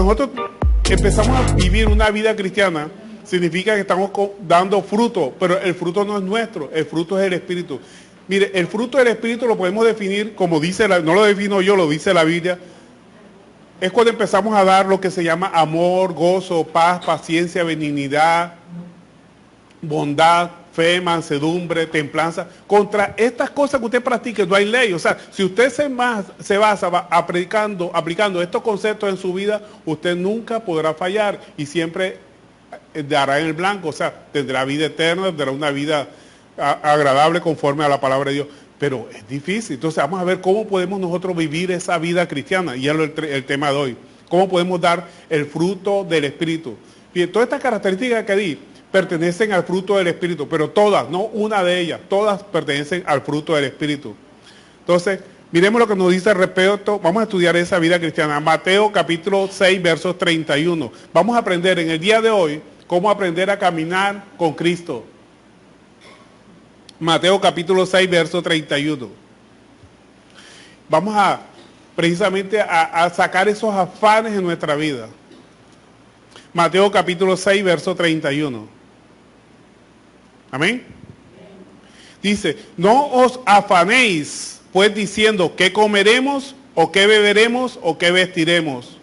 Cuando nosotros empezamos a vivir una vida cristiana, significa que estamos dando fruto, pero el fruto no es nuestro, el fruto es el Espíritu. Mire, el fruto del Espíritu lo podemos definir como dice, no lo defino yo, lo dice la Biblia. Es cuando empezamos a dar lo que se llama amor, gozo, paz, paciencia, benignidad, bondad, fe, mansedumbre, templanza. Contra estas cosas que usted practique no hay ley. O sea, si usted se basa aplicando estos conceptos en su vida, usted nunca podrá fallar y siempre dará en el blanco. O sea, tendrá vida eterna, tendrá una vida agradable conforme a la palabra de Dios. Pero es difícil. Entonces vamos a ver cómo podemos nosotros vivir esa vida cristiana. Y es el tema de hoy. Cómo podemos dar el fruto del Espíritu. Bien, todas estas características que di pertenecen al fruto del Espíritu, pero todas, no una de ellas, todas pertenecen al fruto del Espíritu. Entonces, miremos lo que nos dice respecto, vamos a estudiar esa vida cristiana. Mateo capítulo 6, versos 31. Vamos a aprender en el día de hoy cómo aprender a caminar con Cristo. Mateo capítulo 6, verso 31. Vamos a precisamente a sacar esos afanes en nuestra vida. Mateo capítulo 6, verso 31. Amén. Dice, no os afanéis, pues diciendo, ¿qué comeremos, o qué beberemos, o qué vestiremos?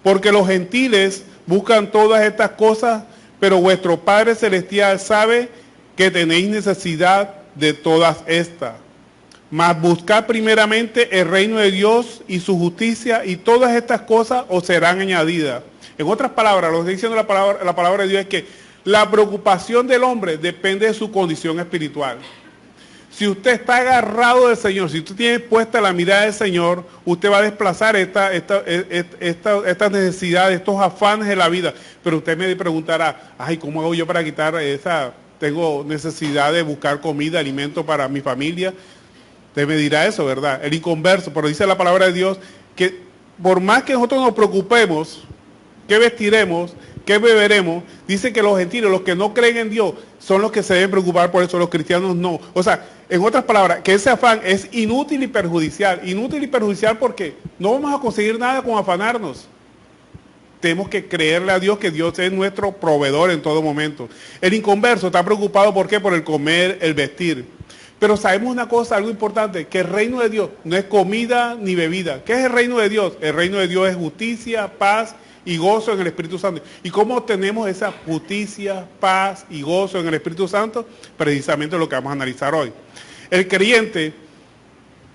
Porque los gentiles buscan todas estas cosas, pero vuestro Padre Celestial sabe que tenéis necesidad de todas estas. Mas buscad primeramente el reino de Dios y su justicia, y todas estas cosas os serán añadidas. En otras palabras, lo que está diciendo la palabra de Dios es que la preocupación del hombre depende de su condición espiritual. Si usted está agarrado del Señor, si usted tiene puesta la mirada del Señor, usted va a desplazar estas necesidades, estos afanes de la vida. Pero usted me preguntará, ay, ¿cómo hago yo para quitar esa? Tengo necesidad de buscar comida, alimento para mi familia. Usted me dirá eso, ¿verdad? El inconverso, pero dice la palabra de Dios que por más que nosotros nos preocupemos, ¿qué vestiremos? ¿Qué beberemos? Dice que los gentiles, los que no creen en Dios, son los que se deben preocupar por eso, los cristianos no. O sea, en otras palabras, que ese afán es inútil y perjudicial. Inútil y perjudicial porque no vamos a conseguir nada con afanarnos. Tenemos que creerle a Dios que Dios es nuestro proveedor en todo momento. El inconverso está preocupado, ¿por qué? Por el comer, el vestir. Pero sabemos una cosa, algo importante, que el reino de Dios no es comida ni bebida. ¿Qué es el reino de Dios? El reino de Dios es justicia, paz y gozo en el Espíritu Santo. ¿Y cómo obtenemos esa justicia, paz y gozo en el Espíritu Santo? Precisamente lo que vamos a analizar hoy. El creyente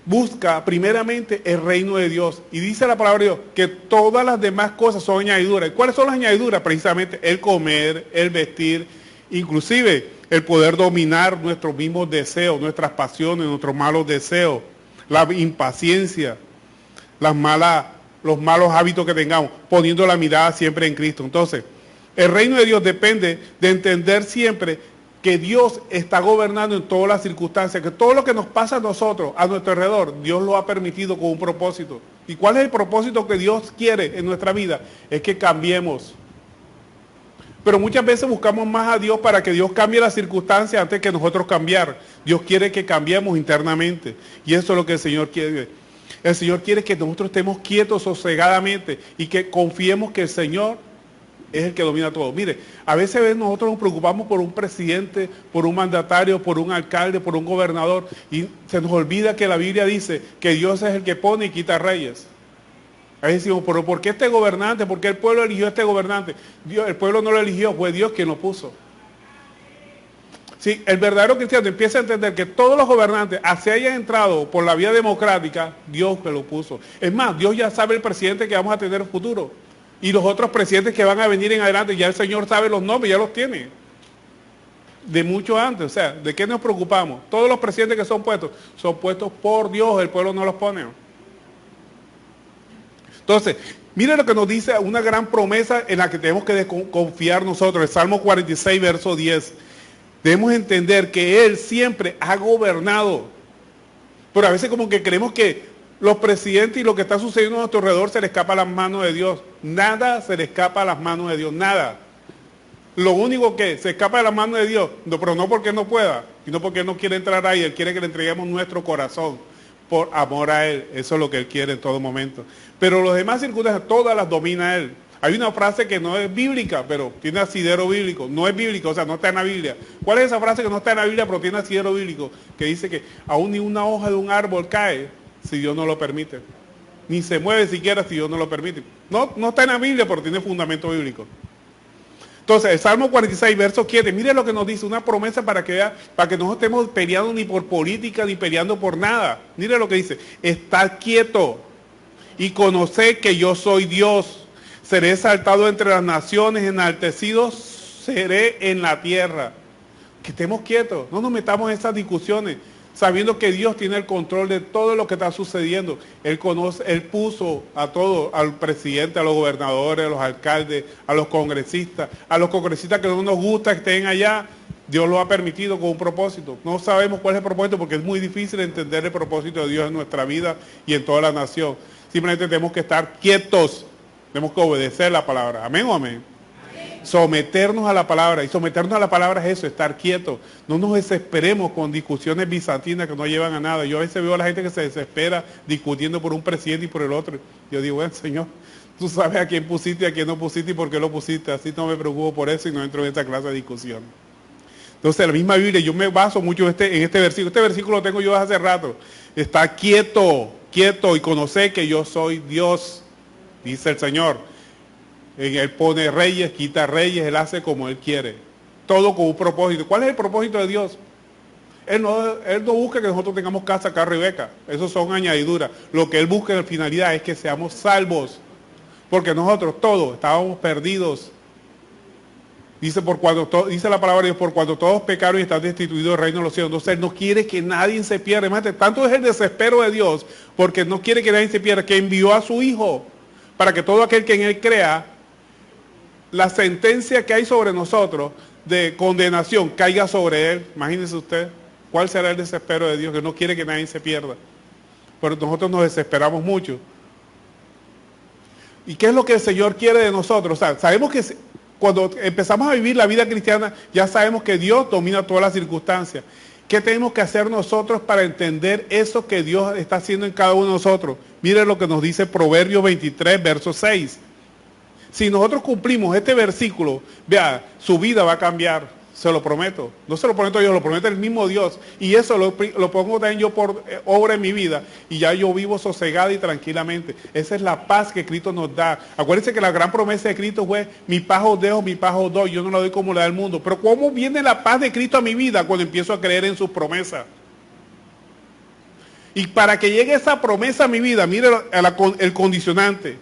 busca primeramente el reino de Dios. Y dice la palabra de Dios que todas las demás cosas son añadiduras. ¿Y cuáles son las añadiduras? Precisamente el comer, el vestir, inclusive el poder dominar nuestros mismos deseos, nuestras pasiones, nuestros malos deseos, la impaciencia, los malos hábitos que tengamos, poniendo la mirada siempre en Cristo. Entonces, el reino de Dios depende de entender siempre que Dios está gobernando en todas las circunstancias, que todo lo que nos pasa a nosotros, a nuestro alrededor, Dios lo ha permitido con un propósito. ¿Y cuál es el propósito que Dios quiere en nuestra vida? Es que cambiemos. Pero muchas veces buscamos más a Dios para que Dios cambie las circunstancias antes que nosotros cambiar. Dios quiere que cambiemos internamente. Y eso es lo que el Señor quiere. El Señor quiere que nosotros estemos quietos, sosegadamente, y que confiemos que el Señor es el que domina todo. Mire, a veces nosotros nos preocupamos por un presidente, por un mandatario, por un alcalde, por un gobernador, y se nos olvida que la Biblia dice que Dios es el que pone y quita reyes. Ahí decimos, pero ¿por qué este gobernante? ¿Por qué el pueblo eligió a este gobernante? El pueblo no lo eligió, fue Dios quien lo puso. Si el verdadero cristiano empieza a entender que todos los gobernantes, así hayan entrado por la vía democrática, Dios que lo puso. Es más, Dios ya sabe el presidente que vamos a tener en el futuro. Y los otros presidentes que van a venir en adelante, ya el Señor sabe los nombres, ya los tiene. De mucho antes, o sea, ¿de qué nos preocupamos? Todos los presidentes que son puestos por Dios, el pueblo no los pone. Entonces, mire lo que nos dice una gran promesa en la que tenemos que confiar nosotros, el Salmo 46, verso 10. Debemos entender que Él siempre ha gobernado. Pero a veces como que creemos que los presidentes y lo que está sucediendo a nuestro alrededor se le escapa a las manos de Dios. Nada se le escapa a las manos de Dios, nada. Lo único que se escapa de las manos de Dios, pero no porque no pueda, sino porque Él no quiere entrar ahí, Él quiere que le entreguemos nuestro corazón. por amor a Él. Eso es lo que Él quiere en todo momento. Pero los demás circunstancias, todas las domina Él. Hay una frase que no es bíblica, pero tiene asidero bíblico. No es bíblico, o sea, no está en la Biblia. ¿Cuál es esa frase que no está en la Biblia, pero tiene asidero bíblico? Que dice que aún ni una hoja de un árbol cae si Dios no lo permite. Ni se mueve siquiera si Dios no lo permite. No está en la Biblia, pero tiene fundamento bíblico. Entonces, el Salmo 46, verso 7, mire lo que nos dice, una promesa para que no estemos peleando ni por política, ni peleando por nada. Mire lo que dice, estad quieto y conoced que yo soy Dios. Seré exaltado entre las naciones, enaltecido seré en la tierra. Que estemos quietos, no nos metamos en esas discusiones, sabiendo que Dios tiene el control de todo lo que está sucediendo. Él puso a todos, al presidente, a los gobernadores, a los alcaldes, a los congresistas que no nos gusta que estén allá. Dios lo ha permitido con un propósito. No sabemos cuál es el propósito porque es muy difícil entender el propósito de Dios en nuestra vida y en toda la nación. Simplemente tenemos que estar quietos. Tenemos que obedecer la palabra. ¿Amén o amén? Amén. Someternos a la palabra. Y someternos a la palabra es eso, estar quietos. No nos desesperemos con discusiones bizantinas que no llevan a nada. Yo a veces veo a la gente que se desespera discutiendo por un presidente y por el otro. Yo digo, bueno, Señor, tú sabes a quién pusiste, a quién no pusiste y por qué lo pusiste. Así no me preocupo por eso y no entro en esta clase de discusión. Entonces, la misma Biblia, yo me baso mucho en este versículo. Este versículo lo tengo yo desde hace rato. Está quieto y conoce que yo soy Dios. Dice el Señor, Él pone reyes, quita reyes, Él hace como Él quiere. Todo con un propósito. ¿Cuál es el propósito de Dios? Él no busca que nosotros tengamos casa, carro y beca. Eso son añadiduras. Lo que Él busca en finalidad es que seamos salvos. Porque nosotros todos estábamos perdidos. Dice la palabra de Dios, por cuando todos pecaron y están destituidos del reino de los cielos. Entonces Él no quiere que nadie se pierda. Imagínate, tanto es el desespero de Dios, porque no quiere que nadie se pierda, que envió a su Hijo, para que todo aquel que en Él crea, la sentencia que hay sobre nosotros de condenación caiga sobre Él. Imagínese usted, ¿cuál será el desespero de Dios? Que no quiere que nadie se pierda. Pero nosotros nos desesperamos mucho. ¿Y qué es lo que el Señor quiere de nosotros? O sea, sabemos que cuando empezamos a vivir la vida cristiana, ya sabemos que Dios domina todas las circunstancias. ¿Qué tenemos que hacer nosotros para entender eso que Dios está haciendo en cada uno de nosotros? Mire lo que nos dice Proverbios 23, verso 6. Si nosotros cumplimos este versículo, vea, su vida va a cambiar, se lo prometo. No se lo prometo yo, lo promete el mismo Dios. Y eso lo pongo también yo por obra en mi vida. Y ya yo vivo sosegada y tranquilamente. Esa es la paz que Cristo nos da. Acuérdense que la gran promesa de Cristo fue, mi paz os dejo, mi paz os doy. Yo no la doy como la da el mundo. Pero ¿cómo viene la paz de Cristo a mi vida? Cuando empiezo a creer en sus promesas. Y para que llegue esa promesa a mi vida, mire el condicionante.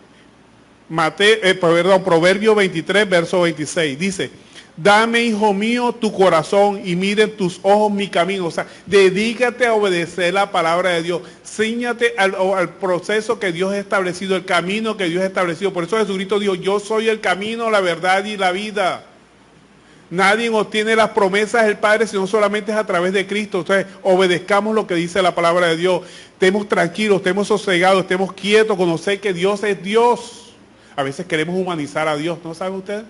Proverbio 23, verso 26. Dice, dame, hijo mío, tu corazón y miren tus ojos mi camino. O sea, dedícate a obedecer la palabra de Dios. Cíñate al proceso que Dios ha establecido, el camino que Dios ha establecido. Por eso Jesucristo dijo, yo soy el camino, la verdad y la vida. Nadie obtiene las promesas del Padre sino solamente es a través de Cristo. Entonces, obedezcamos lo que dice la palabra de Dios. Estemos tranquilos, estemos sosegados, estemos quietos, conocer que Dios es Dios. A veces queremos humanizar a Dios, ¿no sabe usted?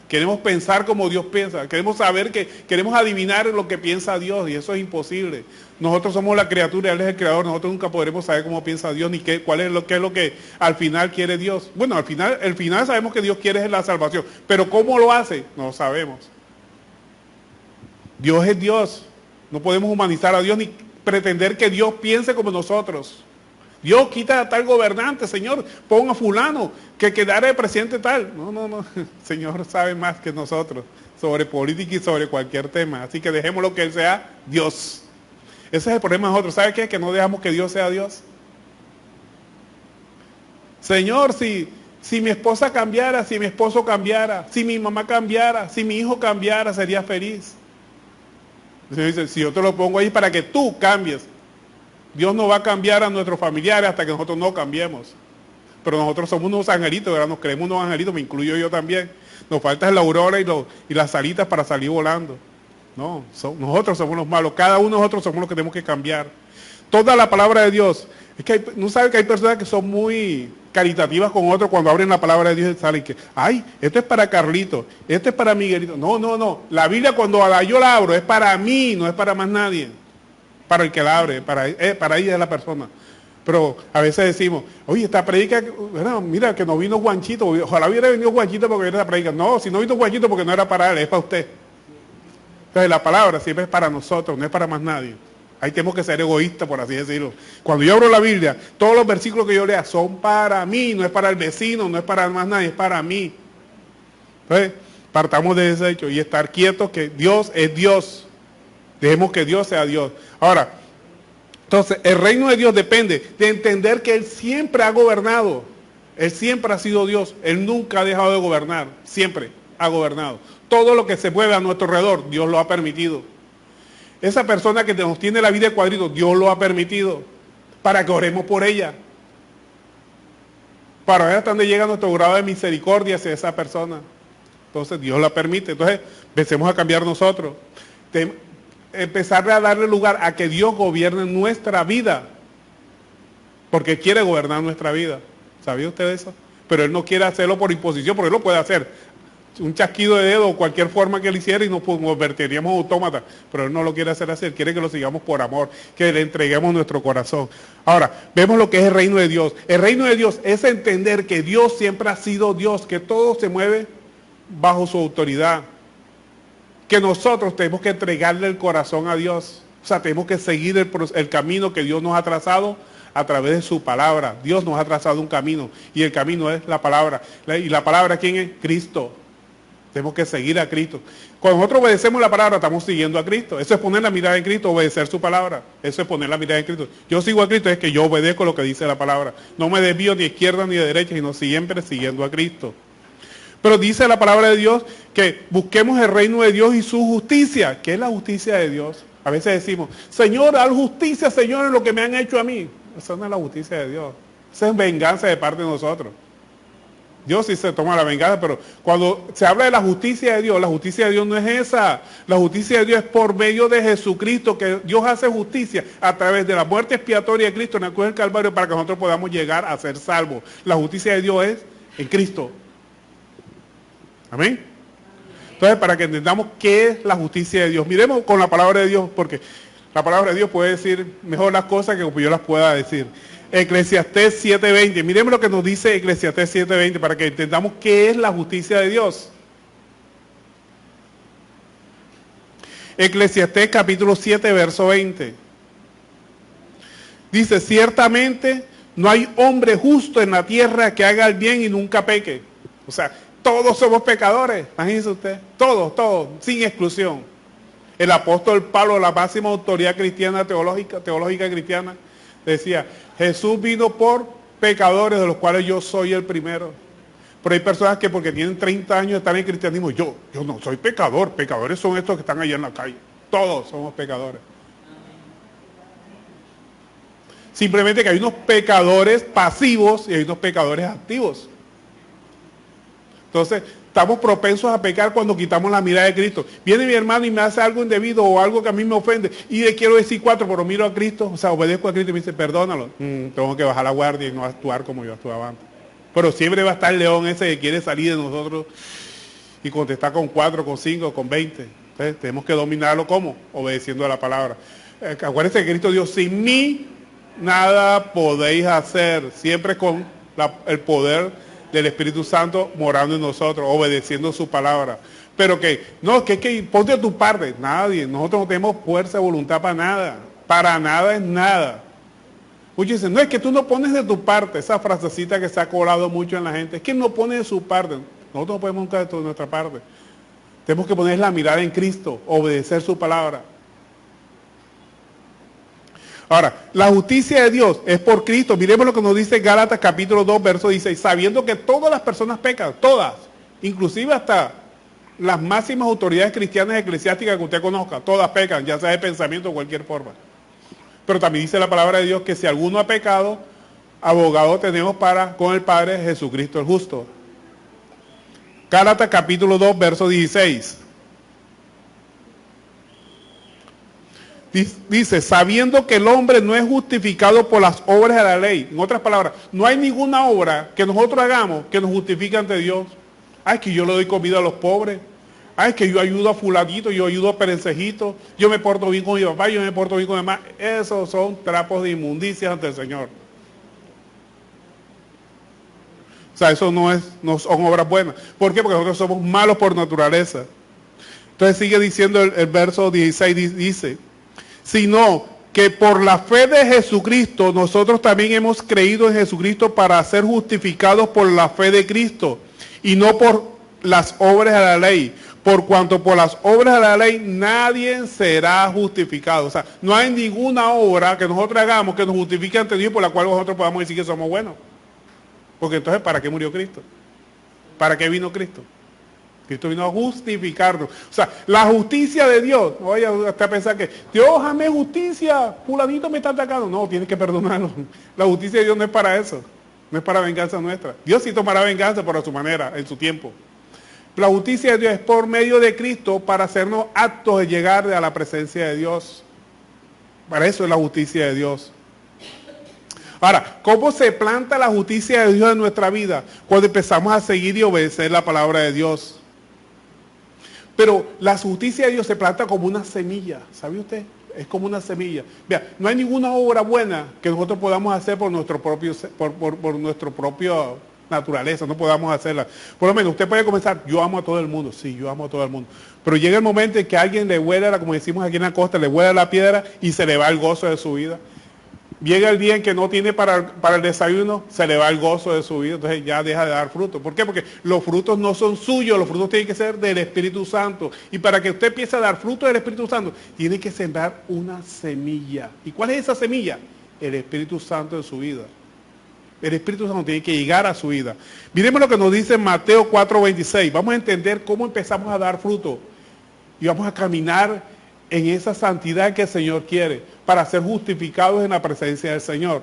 Queremos pensar como Dios piensa, queremos adivinar lo que piensa Dios y eso es imposible. Nosotros somos la criatura, Él es el creador, nosotros nunca podremos saber cómo piensa Dios ni qué es lo que al final quiere Dios. Bueno, al final sabemos que Dios quiere la salvación, pero ¿cómo lo hace? No lo sabemos. Dios es Dios, no podemos humanizar a Dios ni pretender que Dios piense como nosotros. Dios quita a tal gobernante, Señor, ponga a fulano, que quedara de presidente tal. No, Señor sabe más que nosotros sobre política y sobre cualquier tema. Así que dejémoslo que Él sea Dios. Ese es el problema de nosotros. ¿Sabe qué? Que no dejamos que Dios sea Dios. Señor, si mi esposa cambiara, si mi esposo cambiara, si mi mamá cambiara, si mi hijo cambiara, sería feliz. El Señor dice, si yo te lo pongo ahí para que tú cambies. Dios no va a cambiar a nuestros familiares hasta que nosotros no cambiemos. Pero nosotros somos unos angelitos, ¿verdad? Nos creemos unos angelitos, me incluyo yo también. Nos falta la aurora y las alitas para salir volando. No, nosotros somos los malos. Cada uno de nosotros somos los que tenemos que cambiar. Toda la palabra de Dios. Es que no sabe que hay personas que son muy caritativas con otros cuando abren la palabra de Dios y salen que, ay, esto es para Carlito, esto es para Miguelito. No. La Biblia cuando yo la abro es para mí, no es para más nadie. Para el que la abre, para ella es la persona. Pero a veces decimos, oye, esta predica, bueno, mira que no vino Juanchito, ojalá hubiera venido Juanchito porque viene esta predica. No, si no vino Juanchito porque no era para él, es para usted. Entonces la palabra siempre es para nosotros, no es para más nadie. Ahí tenemos que ser egoístas, por así decirlo. Cuando yo abro la Biblia, todos los versículos que yo lea son para mí, no es para el vecino, no es para más nadie, es para mí. Entonces, partamos de ese hecho y estar quietos que Dios es Dios. Dejemos que Dios sea Dios. Ahora, entonces, el reino de Dios depende de entender que Él siempre ha gobernado. Él siempre ha sido Dios. Él nunca ha dejado de gobernar. Siempre ha gobernado. Todo lo que se mueve a nuestro alrededor, Dios lo ha permitido. Esa persona que nos tiene la vida de cuadritos, Dios lo ha permitido. Para que oremos por ella. Para ver hasta dónde llega nuestro grado de misericordia hacia esa persona. Entonces, Dios la permite. Entonces, empecemos a cambiar nosotros. Empezar a darle lugar a que Dios gobierne nuestra vida, porque quiere gobernar nuestra vida. ¿Sabía usted eso? Pero Él no quiere hacerlo por imposición, porque Él lo puede hacer. Un chasquido de dedo o cualquier forma que Él hiciera y nos convertiríamos en autómatas, pero Él no lo quiere hacer así. Él quiere que lo sigamos por amor, que le entreguemos nuestro corazón. Ahora, vemos lo que es el reino de Dios. El reino de Dios es entender que Dios siempre ha sido Dios, que todo se mueve bajo su autoridad. Que nosotros tenemos que entregarle el corazón a Dios. O sea, tenemos que seguir el camino que Dios nos ha trazado a través de su palabra. Dios nos ha trazado un camino y el camino es la palabra. ¿Y la palabra quién es? Cristo. Tenemos que seguir a Cristo. Cuando nosotros obedecemos la palabra, estamos siguiendo a Cristo. Eso es poner la mirada en Cristo, obedecer su palabra. Eso es poner la mirada en Cristo. Yo sigo a Cristo, es que yo obedezco lo que dice la palabra. No me desvío ni a izquierda ni a derecha, sino siempre siguiendo a Cristo. Pero dice la palabra de Dios que busquemos el reino de Dios y su justicia. ¿Qué es la justicia de Dios? A veces decimos, Señor, haz justicia, Señor, en lo que me han hecho a mí. Esa no es la justicia de Dios. Esa es venganza de parte de nosotros. Dios sí se toma la venganza, pero cuando se habla de la justicia de Dios no es esa. La justicia de Dios es por medio de Jesucristo, que Dios hace justicia a través de la muerte expiatoria de Cristo en la cruz del Calvario para que nosotros podamos llegar a ser salvos. La justicia de Dios es en Cristo. Amén. Entonces, para que entendamos qué es la justicia de Dios, miremos con la palabra de Dios, porque la palabra de Dios puede decir mejor las cosas que como yo las pueda decir. Eclesiastés 7:20, miremos lo que nos dice Eclesiastés 7:20 para que entendamos qué es la justicia de Dios. Eclesiastés capítulo 7, verso 20. Dice, ciertamente no hay hombre justo en la tierra que haga el bien y nunca peque. O sea, todos somos pecadores, imagínese usted, todos, sin exclusión. El apóstol Pablo, la máxima autoridad cristiana, teológica cristiana, decía, Jesús vino por pecadores, de los cuales yo soy el primero. Pero hay personas que porque tienen 30 años están en cristianismo, yo no soy pecador, pecadores son estos que están allá en la calle. Todos somos pecadores. Simplemente que hay unos pecadores pasivos y hay unos pecadores activos. Entonces, estamos propensos a pecar cuando quitamos la mirada de Cristo. Viene mi hermano y me hace algo indebido o algo que a mí me ofende y le quiero decir 4, pero miro a Cristo, o sea, obedezco a Cristo y me dice, perdónalo. Tengo que bajar la guardia y no actuar como yo actuaba antes. Pero siempre va a estar el león ese que quiere salir de nosotros y contestar con 4, con 5, con 20. Entonces, tenemos que dominarlo, ¿cómo? Obedeciendo a la palabra. Acuérdense que Cristo dijo, sin mí nada podéis hacer, siempre con el poder del Espíritu Santo morando en nosotros, obedeciendo su palabra. Pero que ponte a tu parte, nadie, nosotros no tenemos fuerza de voluntad para nada es nada. Muchos dicen, no, es que tú no pones de tu parte, esa frasecita que se ha colado mucho en la gente, es que no pone de su parte, nosotros no podemos nunca de nuestra parte. Tenemos que poner la mirada en Cristo, obedecer su palabra. Ahora, la justicia de Dios es por Cristo. Miremos lo que nos dice Gálatas capítulo 2, verso 16. Sabiendo que todas las personas pecan, todas, inclusive hasta las máximas autoridades cristianas eclesiásticas que usted conozca, todas pecan, ya sea de pensamiento o cualquier forma. Pero también dice la palabra de Dios que si alguno ha pecado, abogado tenemos con el Padre, Jesucristo el justo. Gálatas capítulo 2, verso 16. Dice, sabiendo que el hombre no es justificado por las obras de la ley. En otras palabras, no hay ninguna obra que nosotros hagamos que nos justifique ante Dios. Ay, que yo le doy comida a los pobres. Ay, que yo ayudo a fulanito, yo ayudo a perencejito. Yo me porto bien con mi papá, yo me porto bien con mi mamá. Esos son trapos de inmundicia ante el Señor. sea, eso no son obras buenas. ¿Por qué? Porque nosotros somos malos por naturaleza. Entonces sigue diciendo el verso 16, dice, sino que por la fe de Jesucristo, nosotros también hemos creído en Jesucristo para ser justificados por la fe de Cristo, y no por las obras de la ley, por cuanto por las obras de la ley nadie será justificado. O sea, no hay ninguna obra que nosotros hagamos que nos justifique ante Dios por la cual nosotros podamos decir que somos buenos. Porque entonces, ¿para qué murió Cristo? ¿Para qué vino Cristo? Cristo vino a justificarnos. O sea, la justicia de Dios. No vaya hasta a pensar que, Dios, hazme justicia, fulanito me está atacando. No, tienes que perdonarlo. La justicia de Dios no es para eso. No es para venganza nuestra. Dios sí tomará venganza por su manera, en su tiempo. La justicia de Dios es por medio de Cristo para hacernos aptos de llegar a la presencia de Dios. Para eso es la justicia de Dios. Ahora, ¿cómo se planta la justicia de Dios en nuestra vida? Cuando empezamos a seguir y obedecer la palabra de Dios. Pero la justicia de Dios se planta como una semilla, ¿sabe usted? Es como una semilla. Vea, no hay ninguna obra buena que nosotros podamos hacer por nuestro propio naturaleza, no podamos hacerla. Por lo menos usted puede comenzar, yo amo a todo el mundo, sí, yo amo a todo el mundo. Pero llega el momento en que alguien le vuela, como decimos aquí en la costa, le vuela la piedra y se le va el gozo de su vida. Llega el día en que no tiene para el desayuno, se le va el gozo de su vida, entonces ya deja de dar frutos. ¿Por qué? Porque los frutos no son suyos, los frutos tienen que ser del Espíritu Santo. Y para que usted empiece a dar frutos del Espíritu Santo, tiene que sembrar una semilla. ¿Y cuál es esa semilla? El Espíritu Santo en su vida. El Espíritu Santo tiene que llegar a su vida. Miremos lo que nos dice Mateo 4:26. Vamos a entender cómo empezamos a dar fruto. Y vamos a caminar en esa santidad que el Señor quiere, para ser justificados en la presencia del Señor.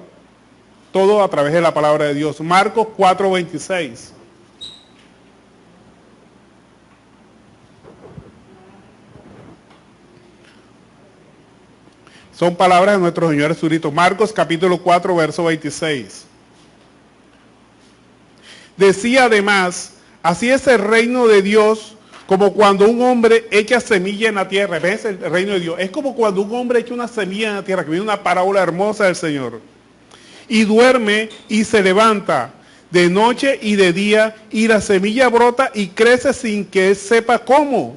Todo a través de la palabra de Dios. Marcos 4:26. Son palabras de nuestro Señor Jesucristo. Marcos capítulo 4, verso 26. Decía además, así es el reino de Dios, como cuando un hombre echa semilla en la tierra. ¿Ves el reino de Dios? Es como cuando un hombre echa una semilla en la tierra, que viene una parábola hermosa del Señor. Y duerme y se levanta de noche y de día, y la semilla brota y crece sin que él sepa cómo.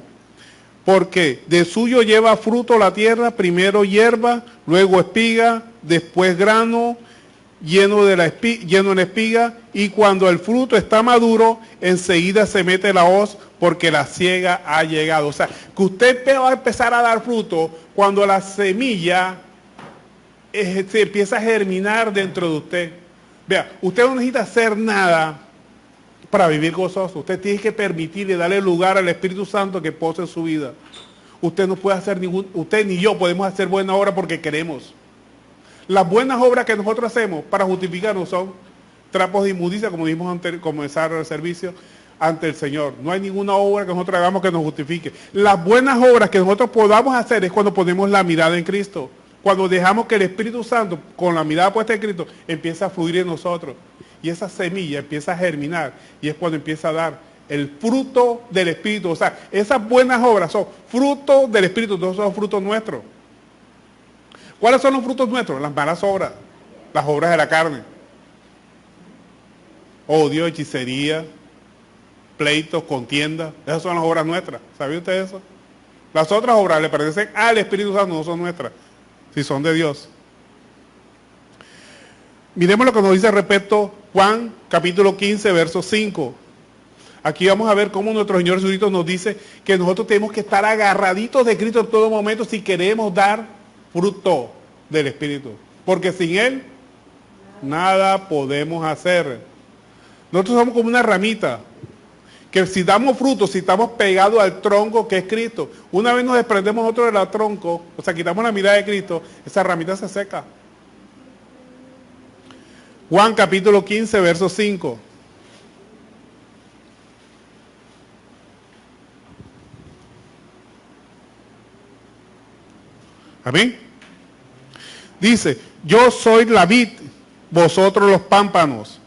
Porque de suyo lleva fruto la tierra, primero hierba, luego espiga, después grano, lleno en espiga, y cuando el fruto está maduro, enseguida se mete la hoz, porque la siega ha llegado. O sea, que usted va a empezar a dar fruto cuando la semilla se empieza a germinar dentro de usted. Vea, usted no necesita hacer nada para vivir gozoso. Usted tiene que permitirle, darle lugar al Espíritu Santo que pose en su vida. Usted no puede hacer usted ni yo podemos hacer buena obra porque queremos. Las buenas obras que nosotros hacemos para justificarnos son trapos de inmundicia, como dijimos antes de comenzar el servicio, ante el Señor. No hay ninguna obra que nosotros hagamos que nos justifique. Las buenas obras que nosotros podamos hacer es cuando ponemos la mirada en Cristo. Cuando dejamos que el Espíritu Santo, con la mirada puesta en Cristo, empieza a fluir en nosotros. Y esa semilla empieza a germinar. Y es cuando empieza a dar el fruto del Espíritu. O sea, esas buenas obras son frutos del Espíritu, no son frutos nuestros. ¿Cuáles son los frutos nuestros? Las malas obras. Las obras de la carne. Odio, hechicería, pleitos, contiendas. Esas son las obras nuestras. ¿Sabía usted eso? Las otras obras le pertenecen al Espíritu Santo, no son nuestras, si son de Dios. Miremos lo que nos dice respecto Juan capítulo 15, verso 5. Aquí vamos a ver cómo nuestro Señor Jesucristo nos dice que nosotros tenemos que estar agarraditos de Cristo en todo momento si queremos dar fruto del Espíritu. Porque sin Él, nada podemos hacer. Nosotros somos como una ramita, que si damos fruto, si estamos pegados al tronco que es Cristo, una vez nos desprendemos nosotros del tronco, o sea, quitamos la mirada de Cristo, esa ramita se seca. Juan capítulo 15, verso 5. Amén. Dice, yo soy la vid, vosotros los pámpanos.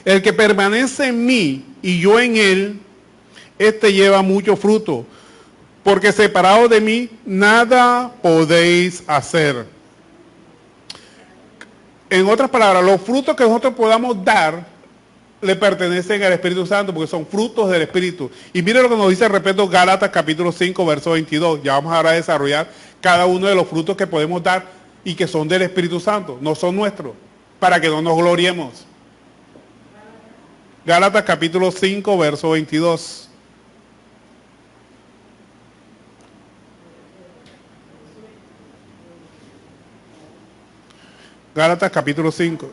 El que permanece en mí y yo en él, este lleva mucho fruto, porque separado de mí nada podéis hacer. En otras palabras, los frutos que nosotros podamos dar le pertenecen al Espíritu Santo porque son frutos del Espíritu. Y mire lo que nos dice, repito, Gálatas capítulo 5, verso 22. Ya vamos ahora a desarrollar cada uno de los frutos que podemos dar y que son del Espíritu Santo, no son nuestros, para que no nos gloriemos. Gálatas capítulo 5, verso 22. Gálatas capítulo 5.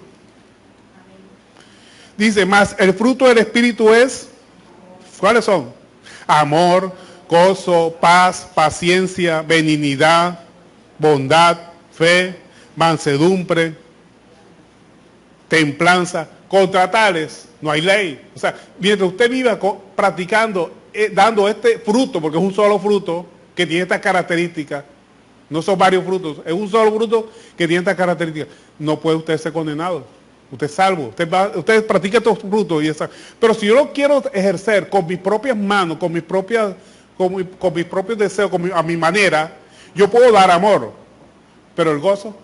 Dice, más el fruto del Espíritu es, ¿cuáles son? Amor, gozo, paz, paciencia, benignidad, bondad, fe, mansedumbre, templanza. Contra tales no hay ley. O sea, mientras usted viva practicando, dando este fruto, porque es un solo fruto que tiene estas características, no son varios frutos, es un solo fruto que tiene estas características, no puede usted ser condenado. Usted es salvo, usted practica estos frutos y esa. Pero si yo lo quiero ejercer con mis propias manos, con mis propios deseos, a mi manera, yo puedo dar amor. Pero el gozo,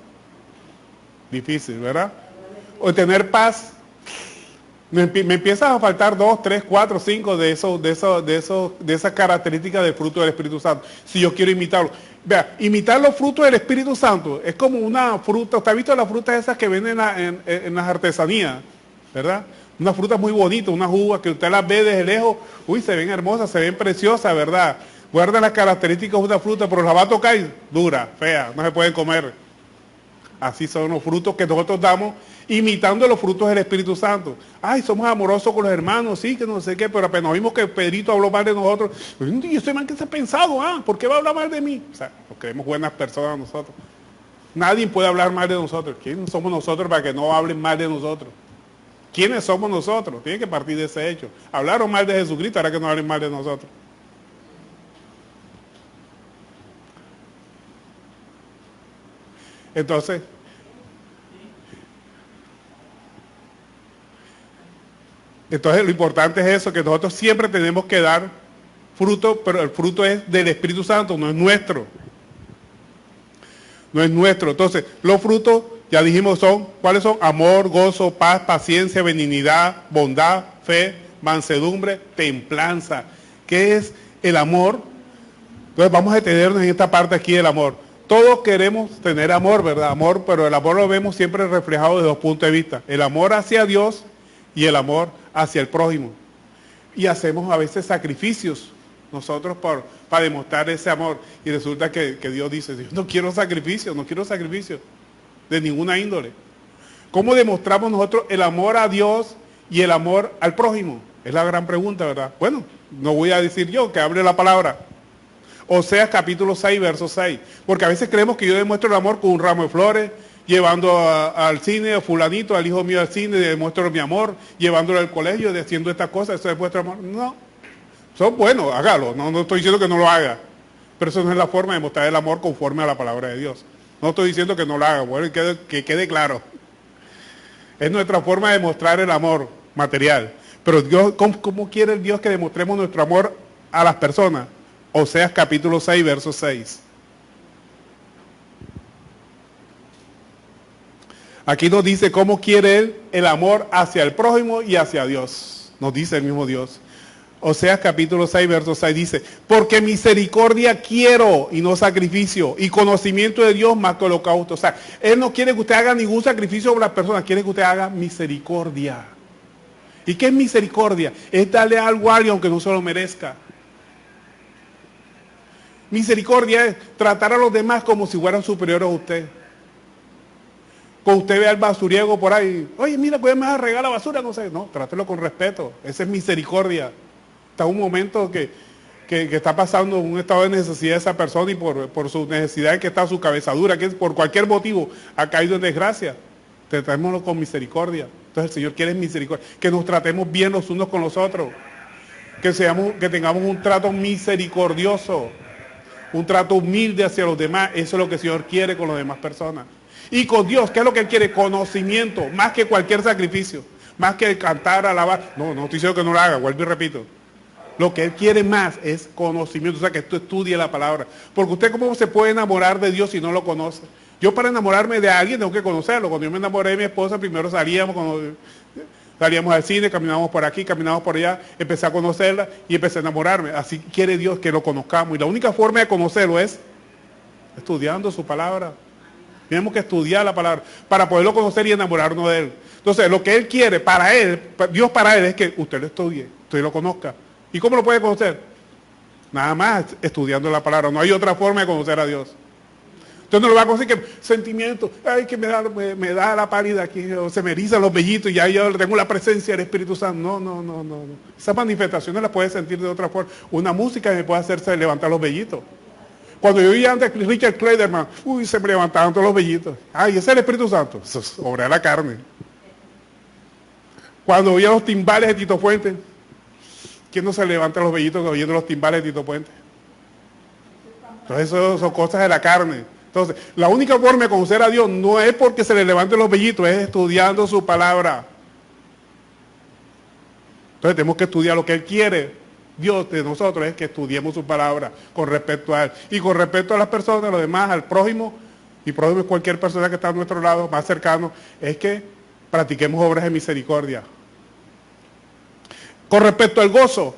difícil, ¿verdad? O tener paz, me empiezan a faltar 2, 3, 4, 5 de esas características del fruto del Espíritu Santo. Si yo quiero imitarlo. Vea, imitar los frutos del Espíritu Santo es como una fruta. ¿Usted ha visto las frutas esas que venden en las artesanías? ¿Verdad? Unas frutas muy bonitas, unas uvas que usted las ve desde lejos. Uy, se ven hermosas, se ven preciosas, ¿verdad? Guarda las características de una fruta, pero la va a tocar y dura, fea, no se puede comer. Así son los frutos que nosotros damos, imitando los frutos del Espíritu Santo. Ay, somos amorosos con los hermanos, sí, que no sé qué, pero apenas vimos que Pedrito habló mal de nosotros. Y ese man que se ha pensado, ¿por qué va a hablar mal de mí? O sea, nos creemos buenas personas nosotros. Nadie puede hablar mal de nosotros. ¿Quiénes somos nosotros para que no hablen mal de nosotros? ¿Quiénes somos nosotros? Tienen que partir de ese hecho. Hablaron mal de Jesucristo, ahora que no hablen mal de nosotros. Entonces, lo importante es eso, que nosotros siempre tenemos que dar fruto, pero el fruto es del Espíritu Santo, no es nuestro. No es nuestro. Entonces, los frutos, ya dijimos, ¿cuáles son? Amor, gozo, paz, paciencia, benignidad, bondad, fe, mansedumbre, templanza. ¿Qué es el amor? Entonces vamos a detenernos en esta parte aquí del amor. Todos queremos tener amor, ¿verdad? Amor, pero el amor lo vemos siempre reflejado desde dos puntos de vista. El amor hacia Dios y el amor hacia el prójimo. Y hacemos a veces sacrificios nosotros para demostrar ese amor. Y resulta que Dios dice, yo no quiero sacrificios de ninguna índole. ¿Cómo demostramos nosotros el amor a Dios y el amor al prójimo? Es la gran pregunta, ¿verdad? Bueno, no voy a decir yo, que hable la palabra. Oseas capítulo 6, verso 6. Porque a veces creemos que yo demuestro el amor con un ramo de flores, llevando al cine, a fulanito, al hijo mío al cine, demuestro mi amor, llevándolo al colegio, haciendo estas cosas, eso demuestra amor. No, son buenos, hágalo, no estoy diciendo que no lo haga, pero eso no es la forma de mostrar el amor conforme a la palabra de Dios. No estoy diciendo que no lo haga, bueno, que quede claro. Es nuestra forma de mostrar el amor material. Pero Dios, ¿cómo quiere el Dios que demostremos nuestro amor a las personas? Oseas capítulo 6, verso 6. Aquí nos dice cómo quiere Él el amor hacia el prójimo y hacia Dios. Nos dice el mismo Dios. Oseas capítulo 6, verso 6 dice, porque misericordia quiero y no sacrificio, y conocimiento de Dios más que holocausto. O sea, Él no quiere que usted haga ningún sacrificio sobre las personas, quiere que usted haga misericordia. ¿Y qué es misericordia? Es darle algo a alguien aunque no se lo merezca. Misericordia es tratar a los demás como si fueran superiores a usted. Cuando usted ve al basuriego por ahí, oye, mira, pues me vas a regalar la basura, no sé. No, trátelo con respeto. Esa es misericordia. Está un momento que está pasando un estado de necesidad de esa persona y por su necesidad que está su cabezadura, que por cualquier motivo ha caído en desgracia. Tratémoslo con misericordia. Entonces el Señor quiere misericordia. Que nos tratemos bien los unos con los otros. Que tengamos un trato misericordioso. Un trato humilde hacia los demás. Eso es lo que el Señor quiere con las demás personas. Y con Dios, ¿qué es lo que Él quiere? Conocimiento, más que cualquier sacrificio. Más que cantar, alabar. No estoy diciendo que no lo haga, vuelvo y repito. Lo que Él quiere más es conocimiento, o sea, que tú estudies la palabra. Porque usted cómo se puede enamorar de Dios si no lo conoce. Yo para enamorarme de alguien tengo que conocerlo. Cuando yo me enamoré de mi esposa, primero salíamos, Salíamos al cine, caminábamos por aquí, caminábamos por allá, empecé a conocerla y empecé a enamorarme. Así quiere Dios que lo conozcamos. Y la única forma de conocerlo es estudiando su palabra. Tenemos que estudiar la palabra para poderlo conocer y enamorarnos de Él. Entonces, lo que Él quiere para Él, Dios para Él, es que usted lo estudie, usted lo conozca. ¿Y cómo lo puede conocer? Nada más estudiando la palabra. No hay otra forma de conocer a Dios. Entonces no lo va a conocer que sentimiento, ay, que me da la pálida aquí, o se me erizan los vellitos y ya yo tengo la presencia del Espíritu Santo. No. Esas manifestaciones las puede sentir de otra forma. Una música me puede hacerse levantar los vellitos. Cuando yo oía antes a Richard Clayderman, se me levantaban todos los vellitos. Ay, ese es el Espíritu Santo. Eso es obra de la carne. Cuando oía los timbales de Tito Puente, ¿quién no se levanta los vellitos oyendo los timbales de Tito Puente? Entonces eso son cosas de la carne. Entonces, la única forma de conocer a Dios no es porque se le levanten los vellitos, es estudiando su palabra. Entonces tenemos que estudiar lo que Él quiere. Dios de nosotros es que estudiemos su palabra con respecto a Él. Y con respecto a las personas, a los demás, al prójimo, y prójimo es cualquier persona que está a nuestro lado, más cercano, es que practiquemos obras de misericordia. Con respecto al gozo,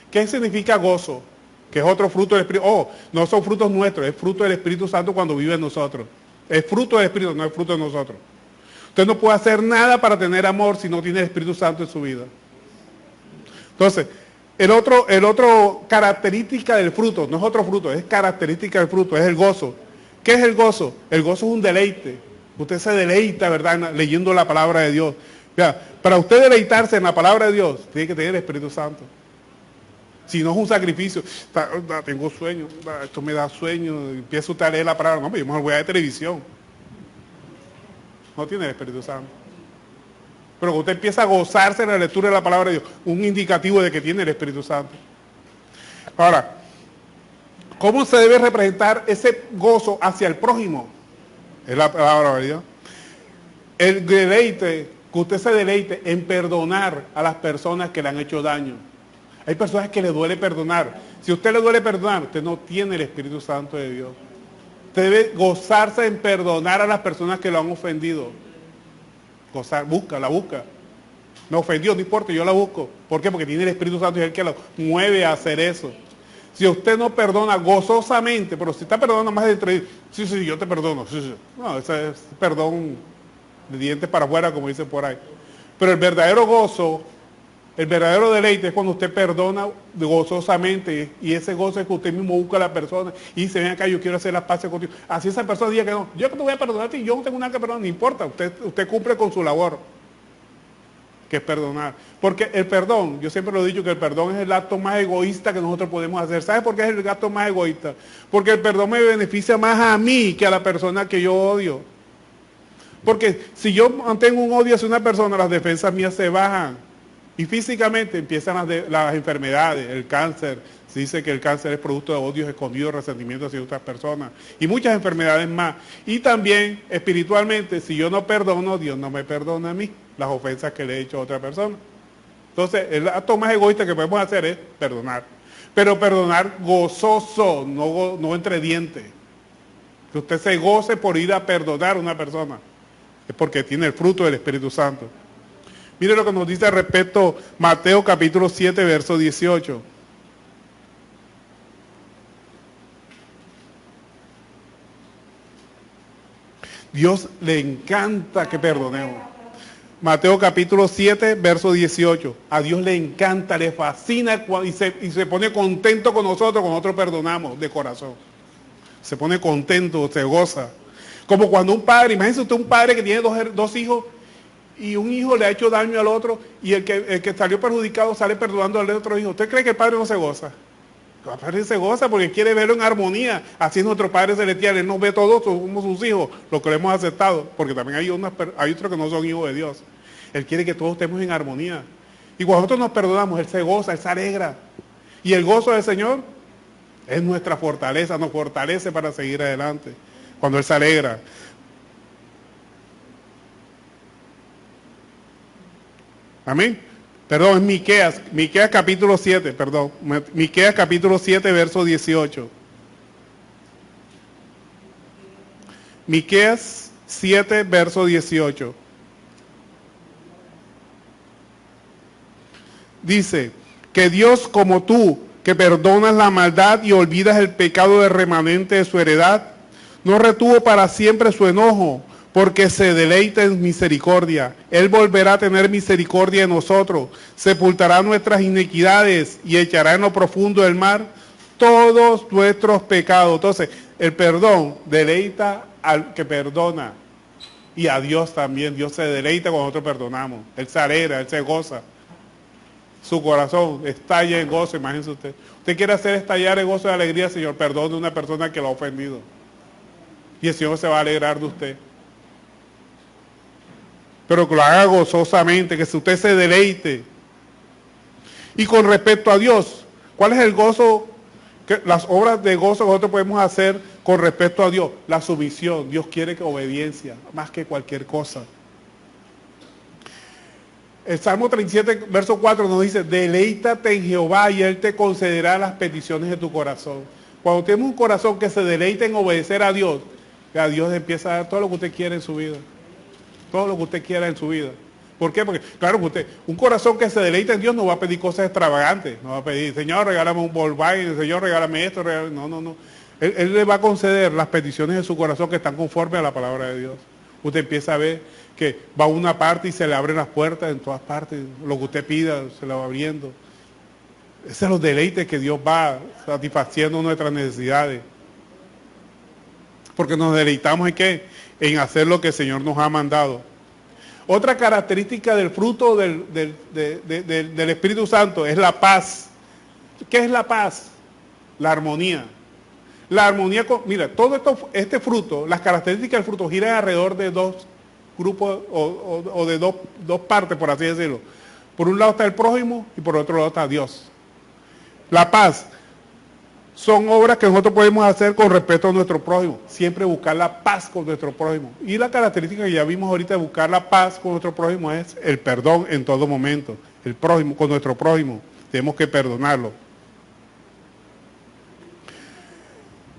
¿qué significa gozo? Que es otro fruto del Espíritu. No son frutos nuestros, es fruto del Espíritu Santo cuando vive en nosotros. Es fruto del Espíritu, no es fruto de nosotros. Usted no puede hacer nada para tener amor si no tiene el Espíritu Santo en su vida. Entonces, el otro característica del fruto, no es otro fruto, es característica del fruto, es el gozo. ¿Qué es el gozo? El gozo es un deleite. Usted se deleita, ¿verdad?, leyendo la palabra de Dios. Vea, para usted deleitarse en la palabra de Dios, tiene que tener el Espíritu Santo. Si no es un sacrificio, tengo sueño, esto me da sueño, empiezo usted a leer la palabra, no, yo mejor voy a ver televisión. No tiene el Espíritu Santo. Pero usted empieza a gozarse en la lectura de la palabra de Dios, un indicativo de que tiene el Espíritu Santo. Ahora, ¿cómo se debe representar ese gozo hacia el prójimo? Es la palabra de Dios. El deleite, que usted se deleite en perdonar a las personas que le han hecho daño. Hay personas que le duele perdonar. Si a usted le duele perdonar, usted no tiene el Espíritu Santo de Dios. Usted debe gozarse en perdonar a las personas que lo han ofendido. Gozar, la busca. Me ofendió, no importa, yo la busco. ¿Por qué? Porque tiene el Espíritu Santo y es el que lo mueve a hacer eso. Si usted no perdona gozosamente, pero si está perdonando más de entre, sí, yo te perdono. Sí. No, ese es perdón de dientes para afuera, como dicen por ahí. Pero el verdadero gozo, el verdadero deleite es cuando usted perdona gozosamente, y ese gozo es que usted mismo busca a la persona y dice, ven acá, yo quiero hacer las paces contigo. Así esa persona diga que no, yo que te voy a perdonar a ti, yo no tengo nada que perdonar, no importa, usted cumple con su labor, que es perdonar. Porque el perdón, yo siempre lo he dicho, que el perdón es el acto más egoísta que nosotros podemos hacer. ¿Sabe por qué es el acto más egoísta? Porque el perdón me beneficia más a mí que a la persona que yo odio. Porque si yo mantengo un odio hacia una persona, las defensas mías se bajan. Y físicamente empiezan las enfermedades, el cáncer. Se dice que el cáncer es producto de odios escondidos, resentimientos hacia otras personas. Y muchas enfermedades más. Y también, espiritualmente, si yo no perdono, Dios no me perdona a mí las ofensas que le he hecho a otra persona. Entonces, el acto más egoísta que podemos hacer es perdonar. Pero perdonar gozoso, no entre dientes. Que usted se goce por ir a perdonar a una persona. Es porque tiene el fruto del Espíritu Santo. Mire lo que nos dice al respecto Mateo capítulo 7, verso 18. Dios le encanta que perdonemos. Mateo capítulo 7, verso 18. A Dios le encanta, le fascina y se pone contento con nosotros cuando nosotros perdonamos de corazón. Se pone contento, se goza. Como cuando un padre, imagínese usted un padre que tiene dos hijos, y un hijo le ha hecho daño al otro, y el que salió perjudicado sale perdonando al otro hijo. ¿Usted cree que el padre no se goza? El padre se goza porque quiere verlo en armonía. Así es nuestro Padre Celestial. Él nos ve todos, somos sus hijos, los que lo hemos aceptado, porque también hay otros que no son hijos de Dios. Él quiere que todos estemos en armonía. Y cuando nosotros nos perdonamos, Él se goza, Él se alegra. Y el gozo del Señor es nuestra fortaleza, nos fortalece para seguir adelante. Cuando Él se alegra. Amén. Perdón, es Miqueas capítulo 7, perdón. Miqueas capítulo 7, verso 18. Miqueas 7, verso 18. dice, que Dios como tú, que perdonas la maldad y olvidas el pecado del remanente de su heredad, no retuvo para siempre su enojo, porque se deleita en misericordia. Él volverá a tener misericordia de nosotros, sepultará nuestras iniquidades y echará en lo profundo del mar todos nuestros pecados. Entonces, el perdón deleita al que perdona, y a Dios también. Dios se deleita cuando nosotros perdonamos. Él se alegra, Él se goza. Su corazón estalla en gozo, imagínese usted. Usted quiere hacer estallar el gozo de alegría, Señor, perdone a una persona que lo ha ofendido. Y el Señor se va a alegrar de usted. Pero que lo haga gozosamente, que si usted se deleite. Y con respecto a Dios, ¿cuál es el gozo? Las obras de gozo que nosotros podemos hacer con respecto a Dios. La sumisión. Dios quiere que obediencia, más que cualquier cosa. El Salmo 37, verso 4 nos dice, deleítate en Jehová y Él te concederá las peticiones de tu corazón. Cuando tenemos un corazón que se deleita en obedecer a Dios empieza a dar todo lo que usted quiere en su vida. Todo lo que usted quiera en su vida. ¿Por qué? Porque, claro, un corazón que se deleita en Dios no va a pedir cosas extravagantes. No va a pedir, Señor, regálame un Volkswagen, Señor, regálame esto. No. Él le va a conceder las peticiones de su corazón que están conformes a la palabra de Dios. Usted empieza a ver que va a una parte y se le abren las puertas en todas partes. Lo que usted pida se le va abriendo. Esos son los deleites que Dios va satisfaciendo nuestras necesidades. Porque nos deleitamos en ¿qué? En hacer lo que el Señor nos ha mandado. Otra característica del fruto del Espíritu Santo es la paz. ¿Qué es la paz? La armonía. La armonía, mira, todo este fruto, las características del fruto giran alrededor de dos grupos o de dos partes, por así decirlo. Por un lado está el prójimo y por otro lado está Dios. La paz son obras que nosotros podemos hacer con respecto a nuestro prójimo. Siempre buscar la paz con nuestro prójimo. Y la característica que ya vimos ahorita de buscar la paz con nuestro prójimo es el perdón en todo momento. El prójimo, con nuestro prójimo, tenemos que perdonarlo.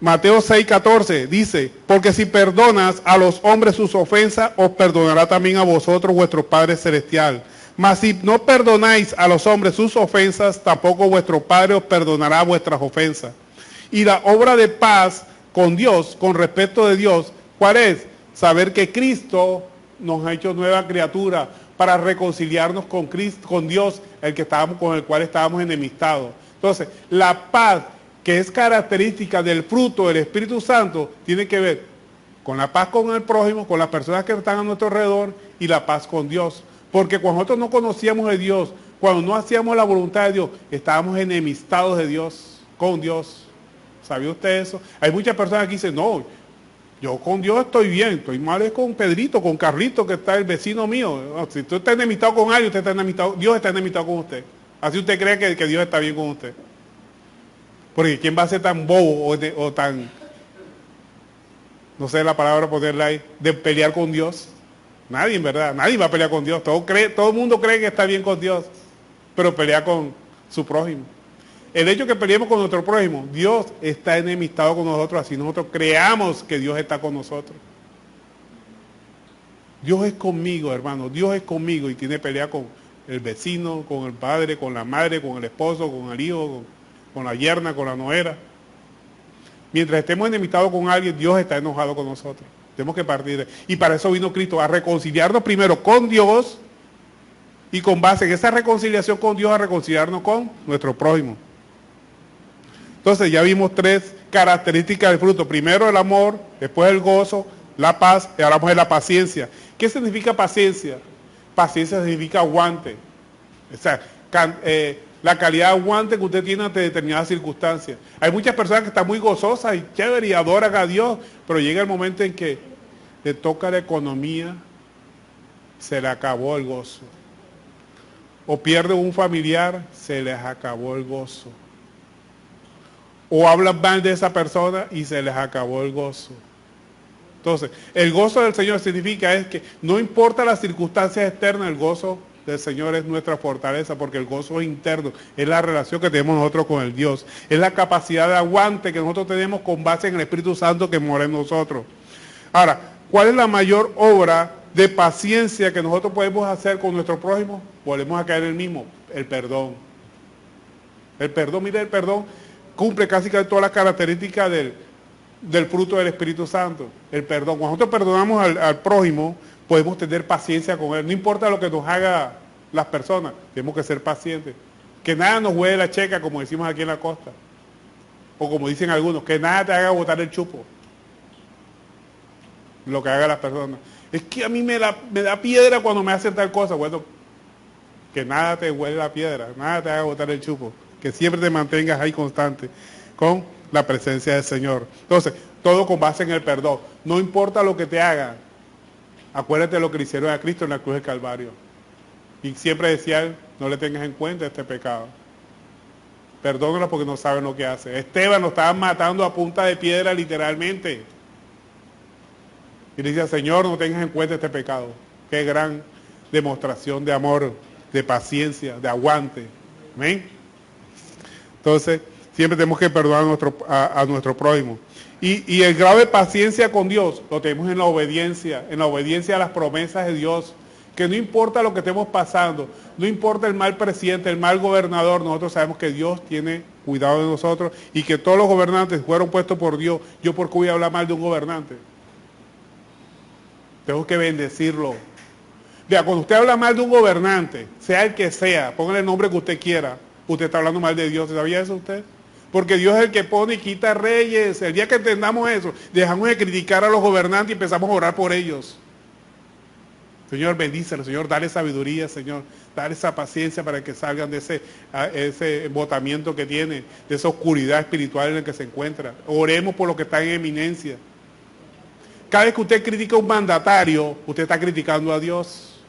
Mateo 6:14 dice, porque si perdonas a los hombres sus ofensas, os perdonará también a vosotros vuestro Padre Celestial. Mas si no perdonáis a los hombres sus ofensas, tampoco vuestro Padre os perdonará vuestras ofensas. Y la obra de paz con Dios, con respecto de Dios, ¿cuál es? Saber que Cristo nos ha hecho nueva criatura para reconciliarnos con Cristo, con Dios, con el cual estábamos enemistados. Entonces, la paz, que es característica del fruto del Espíritu Santo, tiene que ver con la paz con el prójimo, con las personas que están a nuestro alrededor y la paz con Dios. Porque cuando nosotros no conocíamos de Dios, cuando no hacíamos la voluntad de Dios, estábamos enemistados de Dios, con Dios. ¿Sabía usted eso? Hay muchas personas que dicen, no, yo con Dios estoy bien, estoy mal es con Pedrito, con Carlito, que está el vecino mío. No, si usted está enemistado con alguien, usted está enemistado, Dios está enemistado con usted. Así usted cree que Dios está bien con usted. Porque ¿quién va a ser tan bobo o tan, no sé la palabra ponerla ahí, de pelear con Dios? Nadie, en verdad, nadie va a pelear con Dios. Todo el mundo cree que está bien con Dios, pero pelea con su prójimo. El hecho de que peleemos con nuestro prójimo, Dios está enemistado con nosotros, así nosotros creamos que Dios está con nosotros. Dios es conmigo, hermano, Dios es conmigo y tiene pelea con el vecino, con el padre, con la madre, con el esposo, con el hijo, con la yerna, con la nuera. Mientras estemos enemistados con alguien, Dios está enojado con nosotros. Tenemos que partir. Y para eso vino Cristo, a reconciliarnos primero con Dios y con base en esa reconciliación con Dios, a reconciliarnos con nuestro prójimo. Entonces ya vimos tres características del fruto. Primero el amor, después el gozo, la paz y ahora vamos a ver la paciencia. ¿Qué significa paciencia? Paciencia significa aguante. O sea, la calidad de aguante que usted tiene ante determinadas circunstancias. Hay muchas personas que están muy gozosas y chévere y adoran a Dios, pero llega el momento en que le toca la economía, se le acabó el gozo. O pierde un familiar, se les acabó el gozo. O hablan mal de esa persona y se les acabó el gozo. Entonces, el gozo del Señor significa es que no importa las circunstancias externas, el gozo del Señor es nuestra fortaleza, porque el gozo es interno, es la relación que tenemos nosotros con el Dios, es la capacidad de aguante que nosotros tenemos con base en el Espíritu Santo que mora en nosotros. Ahora, ¿cuál es la mayor obra de paciencia que nosotros podemos hacer con nuestro prójimo? Volvemos a caer en el mismo, El perdón. El perdón, mire, el perdón cumple casi todas las características del fruto del Espíritu Santo. El perdón. Cuando nosotros perdonamos al prójimo, podemos tener paciencia con él. No importa lo que nos haga las personas, tenemos que ser pacientes. Que nada nos huele la checa, como decimos aquí en la costa. O como dicen algunos, que nada te haga botar el chupo. Lo que haga las personas. Es que a mí me da piedra cuando me hacen tal cosa. Bueno, que nada te huele la piedra, nada te haga botar el chupo. Que siempre te mantengas ahí constante con la presencia del Señor. Entonces, todo con base en el perdón. No importa lo que te hagan. Acuérdate de lo que le hicieron a Cristo en la cruz del Calvario. Y siempre decía él, no le tengas en cuenta este pecado. Perdónalo porque no saben lo que hace. Esteban lo estaban matando a punta de piedra literalmente. Y le decía, Señor, no tengas en cuenta este pecado. Qué gran demostración de amor, de paciencia, de aguante. ¿Amén? Entonces, siempre tenemos que perdonar a nuestro prójimo. Y el grado de paciencia con Dios lo tenemos en la obediencia a las promesas de Dios. Que no importa lo que estemos pasando, no importa el mal presidente, el mal gobernador, nosotros sabemos que Dios tiene cuidado de nosotros y que todos los gobernantes fueron puestos por Dios. ¿Yo por qué voy a hablar mal de un gobernante? Tengo que bendecirlo. Vea, cuando usted habla mal de un gobernante, sea el que sea, póngale el nombre que usted quiera, usted está hablando mal de Dios. ¿Sabía eso usted? Porque Dios es el que pone y quita reyes. El día que entendamos eso, dejamos de criticar a los gobernantes y empezamos a orar por ellos. Señor, bendícelo, Señor, dale sabiduría, Señor, dale esa paciencia para que salgan de ese embotamiento que tiene, de esa oscuridad espiritual en la que se encuentra. Oremos por lo que está en eminencia. Cada vez que usted critica a un mandatario, usted está criticando a Dios.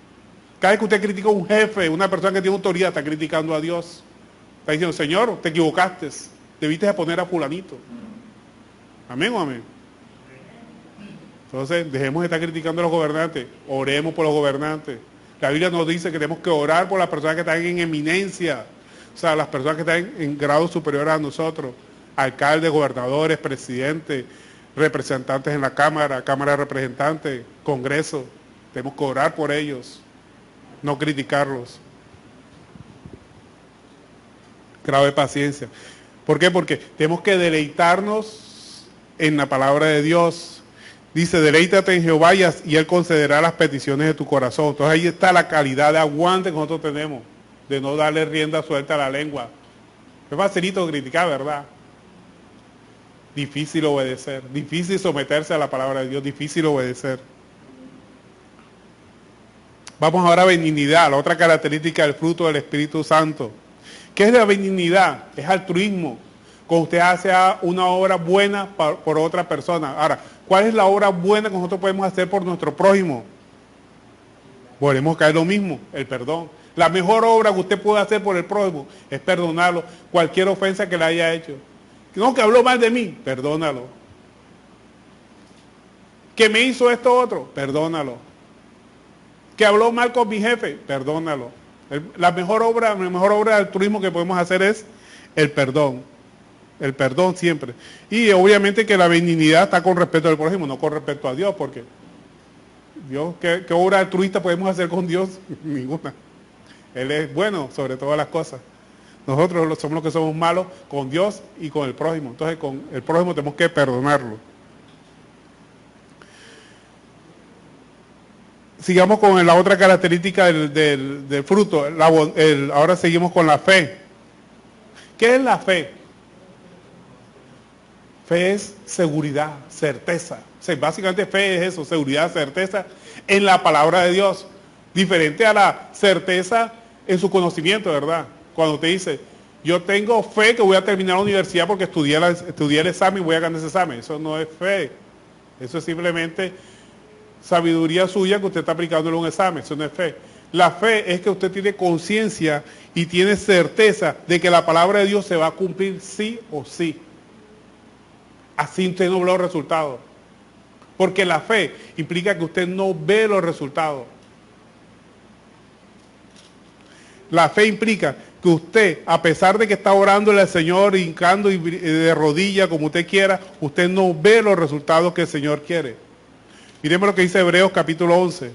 Cada vez que usted critica a un jefe, una persona que tiene autoridad, está criticando a Dios. Está diciendo, Señor, te equivocaste, debiste poner a fulanito. Amén o amén. Entonces, dejemos de estar criticando a los gobernantes, oremos por los gobernantes. La Biblia nos dice que tenemos que orar por las personas que están en eminencia, o sea, las personas que están en grado superior a nosotros, alcaldes, gobernadores, presidentes, representantes en la Cámara de Representantes, Congreso. Tenemos que orar por ellos, no criticarlos. Grado de paciencia. ¿Por qué? Porque tenemos que deleitarnos en la palabra de Dios. Dice, deleítate en Jehová y Él concederá las peticiones de tu corazón. Entonces ahí está la calidad de aguante que nosotros tenemos, de no darle rienda suelta a la lengua. Es facilito criticar, ¿verdad? Difícil obedecer, difícil someterse a la palabra de Dios, difícil obedecer. Vamos ahora a benignidad, la otra característica del fruto del Espíritu Santo. ¿Qué es la benignidad? Es altruismo. Cuando usted hace una obra buena por otra persona. Ahora, ¿cuál es la obra buena que nosotros podemos hacer por nuestro prójimo? Volvemos a caer lo mismo, el perdón. La mejor obra que usted puede hacer por el prójimo es perdonarlo, cualquier ofensa que le haya hecho. No, que habló mal de mí, perdónalo. Que me hizo esto otro, perdónalo. Que habló mal con mi jefe, perdónalo. La mejor obra de altruismo que podemos hacer es el perdón. El perdón siempre. Y obviamente que la benignidad está con respecto al prójimo, no con respecto a Dios, porque Dios, ¿qué obra altruista podemos hacer con Dios? Ninguna. Él es bueno sobre todas las cosas. Nosotros somos los que somos malos con Dios y con el prójimo. Entonces con el prójimo tenemos que perdonarlo. Sigamos con la otra característica del fruto. Ahora seguimos con la fe. ¿Qué es la fe? Fe es seguridad, certeza. O sea, básicamente fe es eso, seguridad, certeza en la palabra de Dios. Diferente a la certeza en su conocimiento, ¿verdad? Cuando usted dice, yo tengo fe que voy a terminar la universidad porque estudié el examen y voy a ganar ese examen. Eso no es fe. Eso es simplemente sabiduría suya que usted está aplicando en un examen. Eso no es fe. La fe es que usted tiene conciencia y tiene certeza de que la palabra de Dios se va a cumplir sí o sí. Así usted no ve los resultados. Porque la fe implica que usted no ve los resultados. La fe implica que usted, a pesar de que está orándole al Señor, hincando y de rodillas, como usted quiera, usted no ve los resultados que el Señor quiere. Miremos lo que dice Hebreos capítulo 11.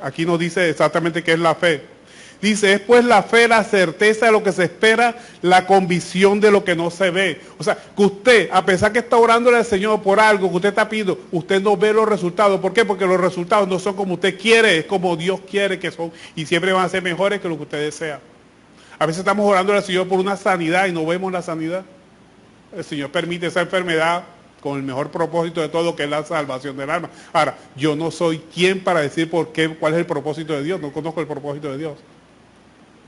aquí nos dice exactamente qué es la fe. Dice, es pues la fe, la certeza de lo que se espera, la convicción de lo que no se ve. O sea, que usted, a pesar que está orándole al Señor por algo que usted está pidiendo, usted no ve los resultados. ¿Por qué? Porque los resultados no son como usted quiere, es como Dios quiere que son. Y siempre van a ser mejores que lo que usted desea. A veces estamos orando al Señor por una sanidad y no vemos la sanidad. El Señor permite esa enfermedad con el mejor propósito de todo, que es la salvación del alma. Ahora, yo no soy quien para decir cuál es el propósito de Dios. No conozco el propósito de Dios.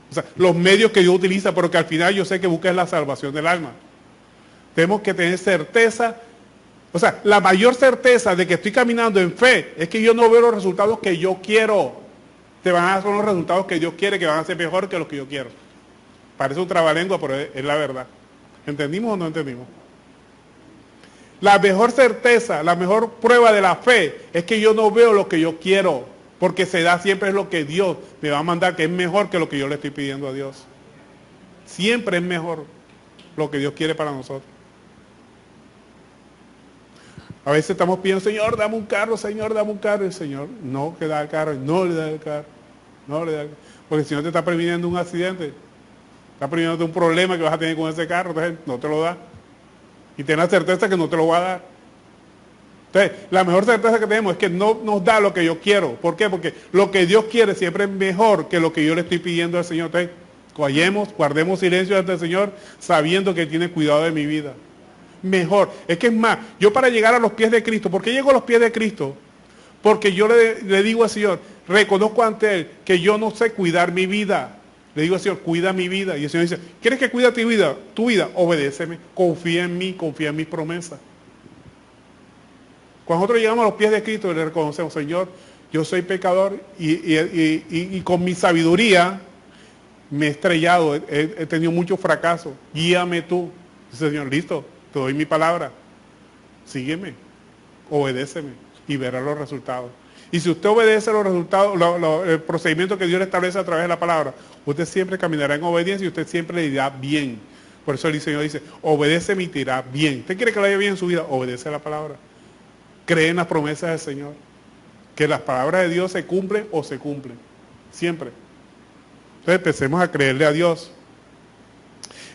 O sea, los medios que Dios utiliza, pero que al final yo sé que busca es la salvación del alma. Tenemos que tener certeza, o sea, la mayor certeza de que estoy caminando en fe es que yo no veo los resultados que yo quiero. Te van a dar los resultados que Dios quiere, que van a ser mejores que los que yo quiero. Parece un trabalengua, pero es la verdad. ¿Entendimos o no entendimos? La mejor certeza, la mejor prueba de la fe es que yo no veo lo que yo quiero. Porque se da siempre es lo que Dios me va a mandar, que es mejor que lo que yo le estoy pidiendo a Dios. Siempre es mejor lo que Dios quiere para nosotros. A veces estamos pidiendo, Señor, dame un carro, Señor, dame un carro. Y el Señor no te da el carro, no le da el carro, no le da el carro. Porque el Señor te está previniendo un accidente, está previniendo un problema que vas a tener con ese carro, entonces no te lo da. Y ten la certeza que no te lo va a dar. Entonces, la mejor certeza que tenemos es que no nos da lo que yo quiero. ¿Por qué? Porque lo que Dios quiere siempre es mejor que lo que yo le estoy pidiendo al Señor. Entonces, guardemos silencio ante el Señor, sabiendo que Él tiene cuidado de mi vida. Mejor. Es que es más, yo para llegar a los pies de Cristo, ¿por qué llego a los pies de Cristo? Porque yo le digo al Señor, reconozco ante Él que yo no sé cuidar mi vida. Le digo al Señor, cuida mi vida. Y el Señor dice, ¿quieres que cuide tu vida? Tu vida, obedéceme, confía en mí, confía en mis promesas. Cuando nosotros llegamos a los pies de Cristo y le reconocemos, Señor, yo soy pecador y con mi sabiduría me he estrellado, he tenido muchos fracasos, guíame tú. Dice, Señor, listo, te doy mi palabra, sígueme, obedéceme y verás los resultados. Y si usted obedece los resultados, el procedimiento que Dios le establece a través de la palabra, usted siempre caminará en obediencia y usted siempre le dirá bien. Por eso el Señor dice, obedéceme y te irá bien. ¿Usted quiere que le vaya bien en su vida? Obedece la palabra. Cree en las promesas del Señor. Que las palabras de Dios se cumplen o se cumplen. Siempre. Entonces empecemos a creerle a Dios.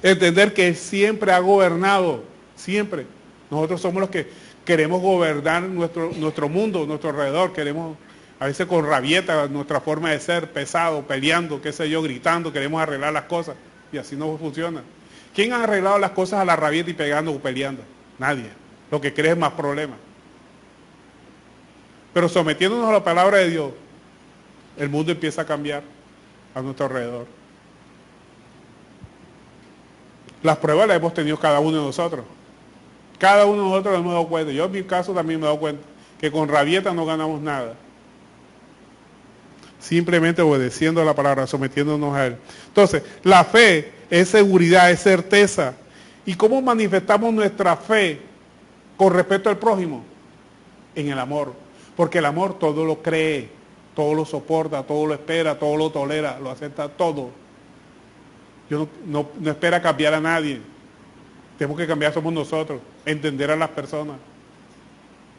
Entender que Él siempre ha gobernado. Siempre. Nosotros somos los que queremos gobernar nuestro mundo, nuestro alrededor. Queremos, a veces con rabieta, nuestra forma de ser, pesado, peleando, qué sé yo, gritando. Queremos arreglar las cosas. Y así no funciona. ¿Quién ha arreglado las cosas a la rabieta y pegando o peleando? Nadie. Lo que cree es más problemas. Pero sometiéndonos a la palabra de Dios, el mundo empieza a cambiar a nuestro alrededor. Las pruebas las hemos tenido cada uno de nosotros. Cada uno de nosotros nos hemos dado cuenta. Yo en mi caso también me he dado cuenta que con rabieta no ganamos nada. Simplemente obedeciendo a la palabra, sometiéndonos a Él. Entonces, la fe es seguridad, es certeza. ¿Y cómo manifestamos nuestra fe con respecto al prójimo? En el amor. Porque el amor todo lo cree, todo lo soporta, todo lo espera, todo lo tolera, lo acepta todo. Yo no espera cambiar a nadie. Tenemos que cambiar somos nosotros, entender a las personas.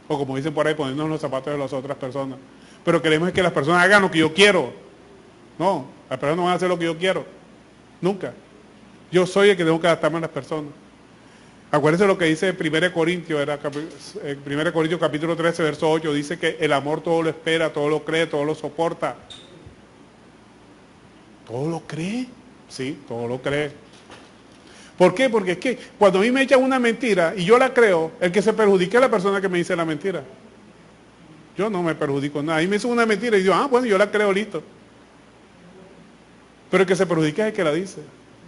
O como dicen por ahí, ponernos en los zapatos de las otras personas. Pero queremos que las personas hagan lo que yo quiero. No, las personas no van a hacer lo que yo quiero. Nunca. Yo soy el que tengo que adaptarme a las personas. Acuérdense lo que dice 1 Corintios, 1 Corintios capítulo 13, verso 8, dice que el amor todo lo espera, todo lo cree, todo lo soporta. ¿Todo lo cree? Sí, todo lo cree. ¿Por qué? Porque es que cuando a mí me echan una mentira y yo la creo, el que se perjudica es la persona que me dice la mentira. Yo no me perjudico nada. A mí me dicen una mentira y yo, bueno, yo la creo, listo. Pero el que se perjudica es el que la dice.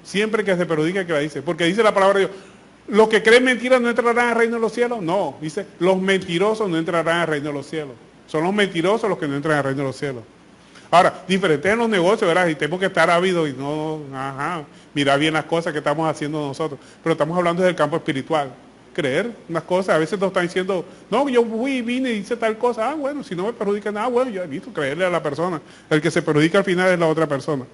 Siempre que se perjudica es el que la dice. Porque dice la palabra de Dios, ¿los que creen mentiras no entrarán al reino de los cielos? No, dice, los mentirosos no entrarán al reino de los cielos. Son los mentirosos los que no entran al reino de los cielos. Ahora, diferente en los negocios, ¿verdad? Y tenemos que estar ávidos y no, mirar bien las cosas que estamos haciendo nosotros. Pero estamos hablando del campo espiritual. Creer unas cosas, a veces nos están diciendo, no, yo vine y hice tal cosa, bueno, si no me perjudica nada, bueno, ya listo, creerle a la persona. El que se perjudica al final es la otra persona.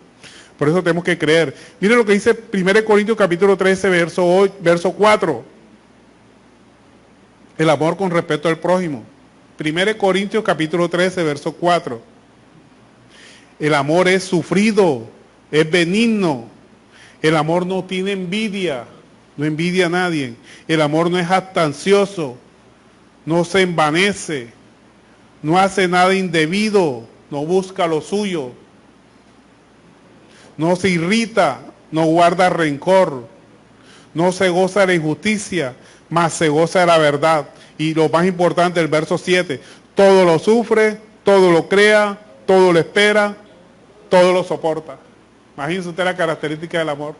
Por eso tenemos que creer. Miren lo que dice 1 Corintios capítulo 13, verso 4. El amor con respecto al prójimo. 1 Corintios capítulo 13, verso 4. El amor es sufrido, es benigno. El amor no tiene envidia, no envidia a nadie. El amor no es jactancioso, no se envanece, no hace nada indebido, no busca lo suyo, no se irrita, no guarda rencor, no se goza de la injusticia, mas se goza de la verdad. Y lo más importante, el verso 7, todo lo sufre, todo lo crea, todo lo espera, todo lo soporta. Imagínense usted la característica del amor.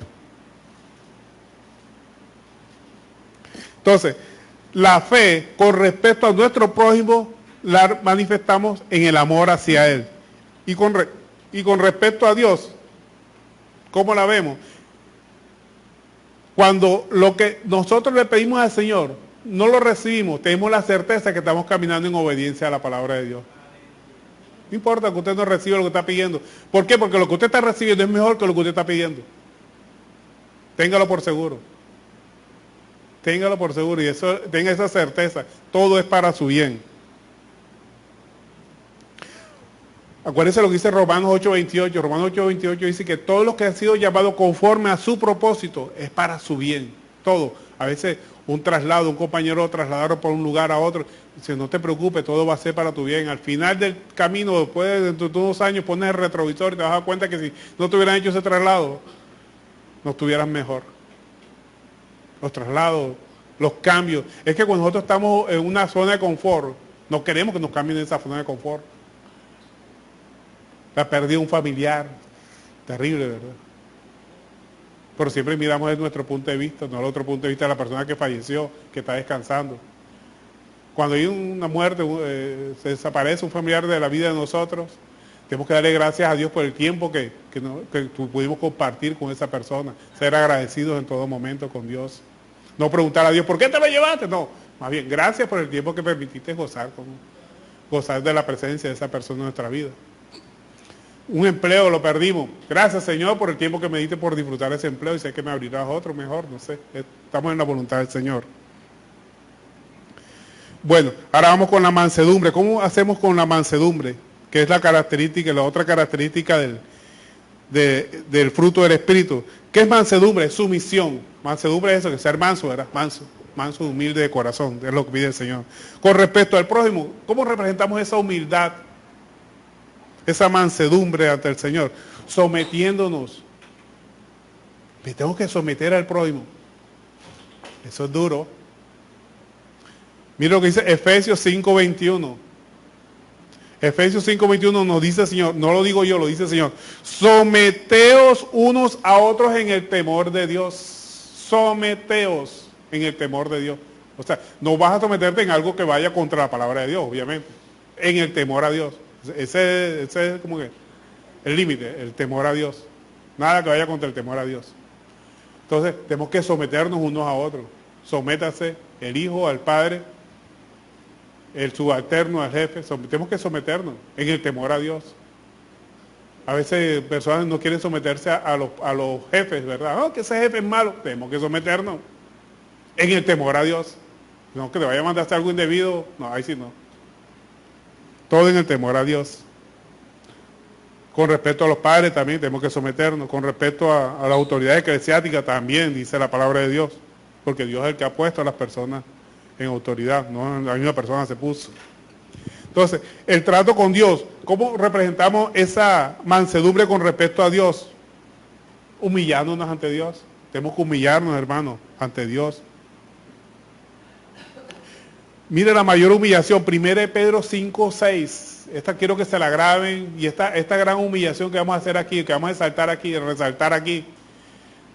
Entonces, la fe con respecto a nuestro prójimo la manifestamos en el amor hacia él. Y con respecto a Dios, ¿cómo la vemos? Cuando lo que nosotros le pedimos al Señor no lo recibimos, tenemos la certeza que estamos caminando en obediencia a la palabra de Dios. No importa que usted no reciba lo que está pidiendo. ¿Por qué? Porque lo que usted está recibiendo es mejor que lo que usted está pidiendo. Téngalo por seguro. Téngalo por seguro y eso, tenga esa certeza. Todo es para su bien. Acuérdense lo que dice Romanos 8:28. Romanos 8:28 dice que todos los que han sido llamados conforme a su propósito es para su bien. Todo. A veces un traslado, un compañero lo trasladaron por un lugar a otro. Dice, no te preocupes, todo va a ser para tu bien. Al final del camino, después de unos años, pones el retrovisor y te vas a dar cuenta que si no te hubieran hecho ese traslado, no estuvieras mejor. Los traslados, los cambios. Es que cuando nosotros estamos en una zona de confort, no queremos que nos cambien de esa zona de confort. La pérdida de un familiar, terrible, ¿verdad? Pero siempre miramos desde nuestro punto de vista, no el otro punto de vista de la persona que falleció, que está descansando. Cuando hay una muerte, se desaparece un familiar de la vida de nosotros, tenemos que darle gracias a Dios por el tiempo que pudimos compartir con esa persona, ser agradecidos en todo momento con Dios. No preguntar a Dios, ¿por qué te lo llevaste? No, más bien, gracias por el tiempo que permitiste gozar de la presencia de esa persona en nuestra vida. Un empleo lo perdimos. Gracias, Señor, por el tiempo que me diste por disfrutar ese empleo y sé que me abrirás otro mejor, no sé. Estamos en la voluntad del Señor. Bueno, ahora vamos con la mansedumbre. ¿Cómo hacemos con la mansedumbre? Que es la característica, la otra característica del fruto del Espíritu. ¿Qué es mansedumbre? Es sumisión. Mansedumbre es eso, que ser manso, ¿verdad? Manso, humilde de corazón, es lo que pide el Señor. Con respecto al prójimo, ¿cómo representamos esa humildad? Esa mansedumbre ante el Señor, sometiéndonos. Me tengo que someter al prójimo. Eso es duro. Mira lo que dice Efesios 5:21. Efesios 5:21 nos dice el Señor, no lo digo yo, lo dice el Señor. Someteos unos a otros en el temor de Dios. Someteos en el temor de Dios. O sea, no vas a someterte en algo que vaya contra la palabra de Dios, obviamente. En el temor a Dios. Ese es como que el límite, el temor a Dios. Nada que vaya contra el temor a Dios. Entonces, tenemos que someternos unos a otros. Sométase el hijo al padre, el subalterno al jefe. Tenemos que someternos en el temor a Dios. A veces personas no quieren someterse a los jefes, ¿verdad? No, que ese jefe es malo. Tenemos que someternos en el temor a Dios. No, que te vaya a mandar a hacer algo indebido. No, ahí sí no. Todo en el temor a Dios. Con respecto a los padres también tenemos que someternos. Con respecto a la autoridad eclesiástica también, dice la palabra de Dios. Porque Dios es el que ha puesto a las personas en autoridad. No la misma persona se puso. Entonces, el trato con Dios. ¿Cómo representamos esa mansedumbre con respecto a Dios? Humillándonos ante Dios. Tenemos que humillarnos, hermanos, ante Dios. Mire la mayor humillación, 1 Pedro 5:6. Esta quiero que se la graben. Y esta gran humillación que vamos a hacer aquí, que vamos a resaltar aquí,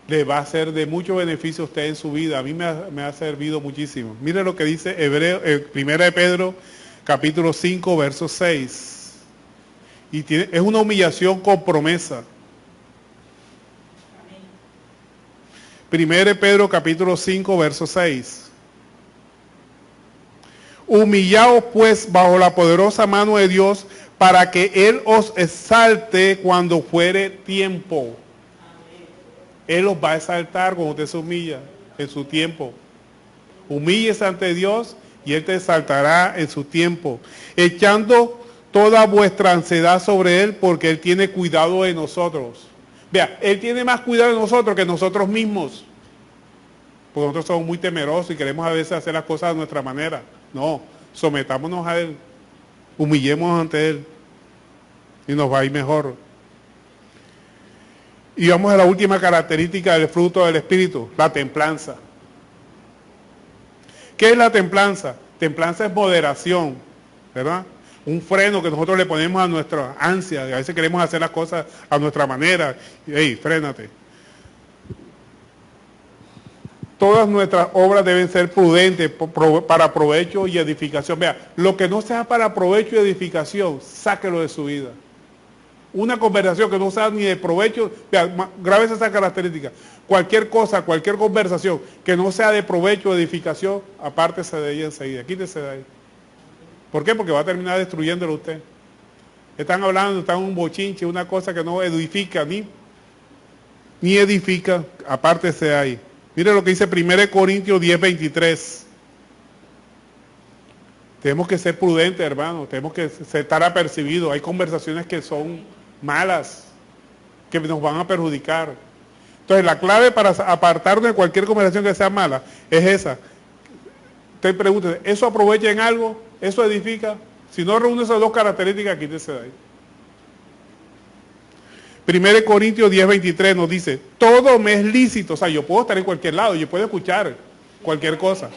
le va a ser de mucho beneficio a usted en su vida. A mí me ha servido muchísimo. Mire lo que dice 1 Pedro, capítulo 5, verso 6. Y es una humillación con promesa. 1 Pedro, capítulo 5, verso 6. Humillaos pues bajo la poderosa mano de Dios para que Él os exalte cuando fuere tiempo. Él os va a exaltar cuando usted se humilla en su tiempo. Humíllese ante Dios y Él te exaltará en su tiempo. Echando toda vuestra ansiedad sobre Él porque Él tiene cuidado de nosotros. Vea, Él tiene más cuidado de nosotros que nosotros mismos. Porque nosotros somos muy temerosos y queremos a veces hacer las cosas a nuestra manera. No, sometámonos a Él, humillémonos ante Él y nos va a ir mejor. Y vamos a la última característica del fruto del Espíritu, la templanza. ¿Qué es la templanza? Templanza es moderación, ¿verdad? Un freno que nosotros le ponemos a nuestra ansia. A veces queremos hacer las cosas a nuestra manera. ¡Ey, frénate! Todas nuestras obras deben ser prudentes para provecho y edificación. Vea, lo que no sea para provecho y edificación, sáquelo de su vida. Una conversación que no sea ni de provecho, vea, grábese esa característica. Cualquier cosa, cualquier conversación que no sea de provecho o edificación, apártese de ella enseguida, quítese de ahí. ¿Por qué? Porque va a terminar destruyéndolo usted. Están hablando, están un bochinche, una cosa que no edifica, ni edifica, apártese de ahí. Mire lo que dice 1 Corintios 10:23. Tenemos que ser prudentes, hermanos, tenemos que estar apercibidos. Hay conversaciones que son malas, que nos van a perjudicar. Entonces, la clave para apartarnos de cualquier conversación que sea mala es esa. Usted pregunte, ¿eso aprovecha en algo? ¿Eso edifica? Si no reúne esas dos características, quítese de ahí. 1 Corintios 10:23 nos dice, todo me es lícito. O sea, yo puedo estar en cualquier lado, yo puedo escuchar cualquier cosa.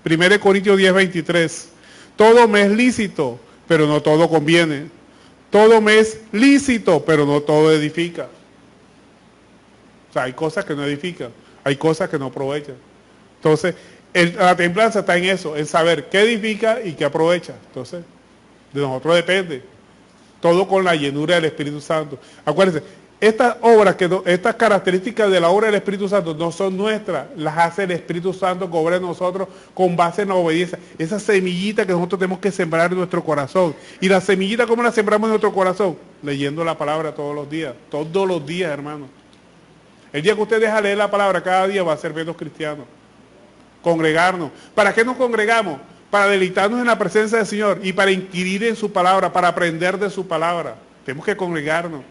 1 Corintios 10:23, todo me es lícito, pero no todo conviene. Todo me es lícito, pero no todo edifica. O sea, hay cosas que no edifican, hay cosas que no aprovechan. Entonces, la templanza está en eso, en saber qué edifica y qué aprovecha. Entonces, de nosotros depende. Todo con la llenura del Espíritu Santo. Acuérdense, estas obras, estas características de la obra del Espíritu Santo no son nuestras, las hace el Espíritu Santo que obra en nosotros con base en la obediencia. Esa semillita que nosotros tenemos que sembrar en nuestro corazón. Y la semillita, ¿cómo la sembramos en nuestro corazón? Leyendo la palabra todos los días, hermano. El día que usted deja leer la palabra cada día va a ser menos cristiano. Congregarnos. ¿Para qué nos congregamos? Para deleitarnos en la presencia del Señor y para inquirir en su palabra, para aprender de su palabra. Tenemos que congregarnos.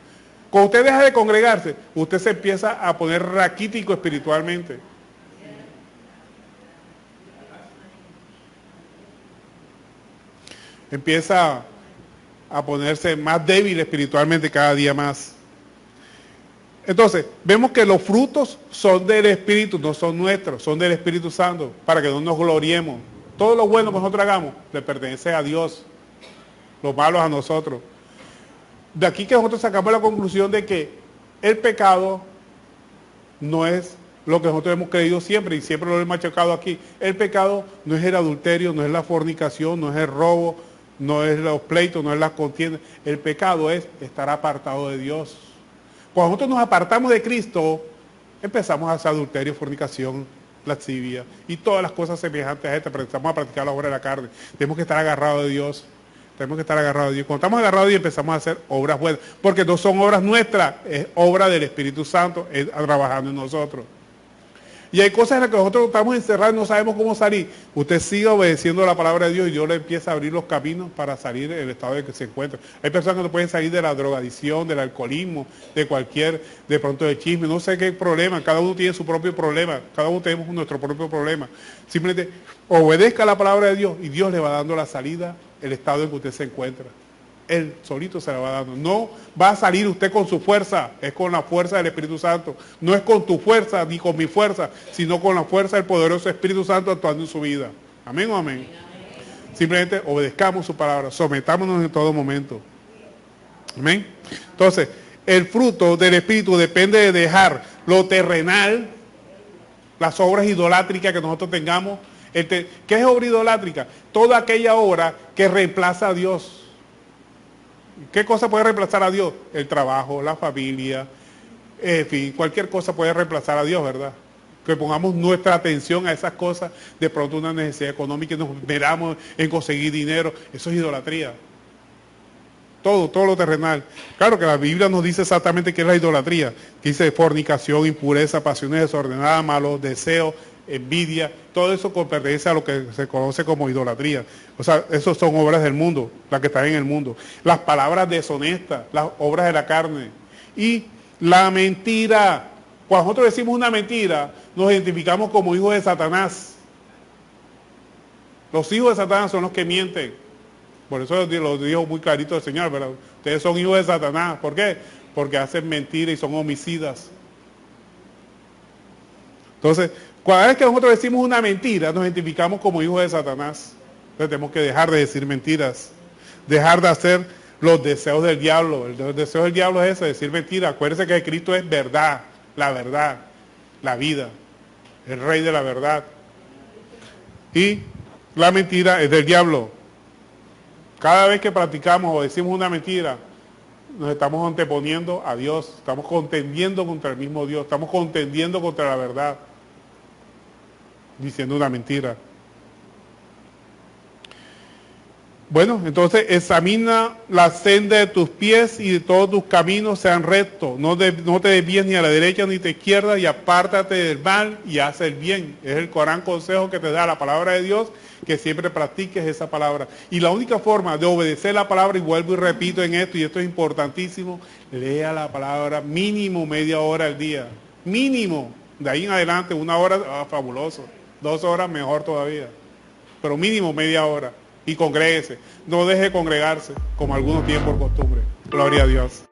Cuando usted deja de congregarse, usted se empieza a poner raquítico espiritualmente. Empieza a ponerse más débil espiritualmente cada día más. Entonces, vemos que los frutos son del Espíritu, no son nuestros, son del Espíritu Santo, para que no nos gloriemos. Todo lo bueno que nosotros hagamos le pertenece a Dios, los malos a nosotros. De aquí que nosotros sacamos la conclusión de que el pecado no es lo que nosotros hemos creído siempre, y siempre lo hemos machacado aquí. El pecado no es el adulterio, no es la fornicación, no es el robo, no es los pleitos, no es las contiendas. El pecado es estar apartado de Dios. Cuando nosotros nos apartamos de Cristo, empezamos a hacer adulterio, fornicación, lascivia y todas las cosas semejantes a esta, pero empezamos a practicar la obra de la carne. Tenemos que estar agarrados de Dios. Tenemos que estar agarrados de Dios. Cuando estamos agarrados de Dios empezamos a hacer obras buenas, porque no son obras nuestras, es obra del Espíritu Santo trabajando en nosotros. Y hay cosas en las que nosotros estamos encerrados y no sabemos cómo salir. Usted siga obedeciendo la palabra de Dios y Dios le empieza a abrir los caminos para salir del estado en que se encuentra. Hay personas que no pueden salir de la drogadicción, del alcoholismo, de pronto de chisme, no sé qué problema. Cada uno tiene su propio problema, cada uno tenemos nuestro propio problema. Simplemente obedezca la palabra de Dios y Dios le va dando la salida, el estado en que usted se encuentra. Él solito se la va dando. No va a salir usted con su fuerza, es con la fuerza del Espíritu Santo. No es con tu fuerza ni con mi fuerza, sino con la fuerza del poderoso Espíritu Santo actuando en su vida. Amén o amén. Simplemente obedezcamos su palabra, sometámonos en todo momento. Amén. Entonces, el fruto del Espíritu depende de dejar lo terrenal, las obras idolátricas que nosotros tengamos. ¿Qué es obra idolátrica? Toda aquella obra que reemplaza a Dios. ¿Qué cosa puede reemplazar a Dios? El trabajo, la familia, en fin, cualquier cosa puede reemplazar a Dios, ¿verdad? Que pongamos nuestra atención a esas cosas, de pronto una necesidad económica y nos veramos en conseguir dinero, eso es idolatría. Todo lo terrenal. Claro que la Biblia nos dice exactamente qué es la idolatría, que dice fornicación, impureza, pasiones desordenadas, malos deseos, envidia, todo eso pertenece a lo que se conoce como idolatría. O sea, esos son obras del mundo, las que están en el mundo. Las palabras deshonestas, las obras de la carne. Y la mentira. Cuando nosotros decimos una mentira, nos identificamos como hijos de Satanás. Los hijos de Satanás son los que mienten. Por eso lo dijo muy clarito el Señor, ¿verdad? Ustedes son hijos de Satanás. ¿Por qué? Porque hacen mentiras y son homicidas. Entonces, cada vez que nosotros decimos una mentira, nos identificamos como hijos de Satanás. Entonces tenemos que dejar de decir mentiras, dejar de hacer los deseos del diablo. El deseo del diablo es ese, decir mentiras. Acuérdense que Cristo es verdad, la vida, el rey de la verdad. Y la mentira es del diablo. Cada vez que practicamos o decimos una mentira, nos estamos anteponiendo a Dios, estamos contendiendo contra el mismo Dios, estamos contendiendo contra la verdad, diciendo una mentira. Bueno, entonces examina la senda de tus pies y de todos tus caminos sean rectos. No te desvíes ni a la derecha ni a la izquierda y apártate del mal y haz el bien. Es el gran consejo que te da la palabra de Dios, que siempre practiques esa palabra. Y la única forma de obedecer la palabra, y vuelvo y repito en esto, y esto es importantísimo, lea la palabra mínimo media hora al día. Mínimo. De ahí en adelante, 1 hora, fabuloso. 2 horas, mejor todavía. Pero mínimo media hora. Y congréguese. No deje de congregarse, como algunos tienen por costumbre. Gloria a Dios.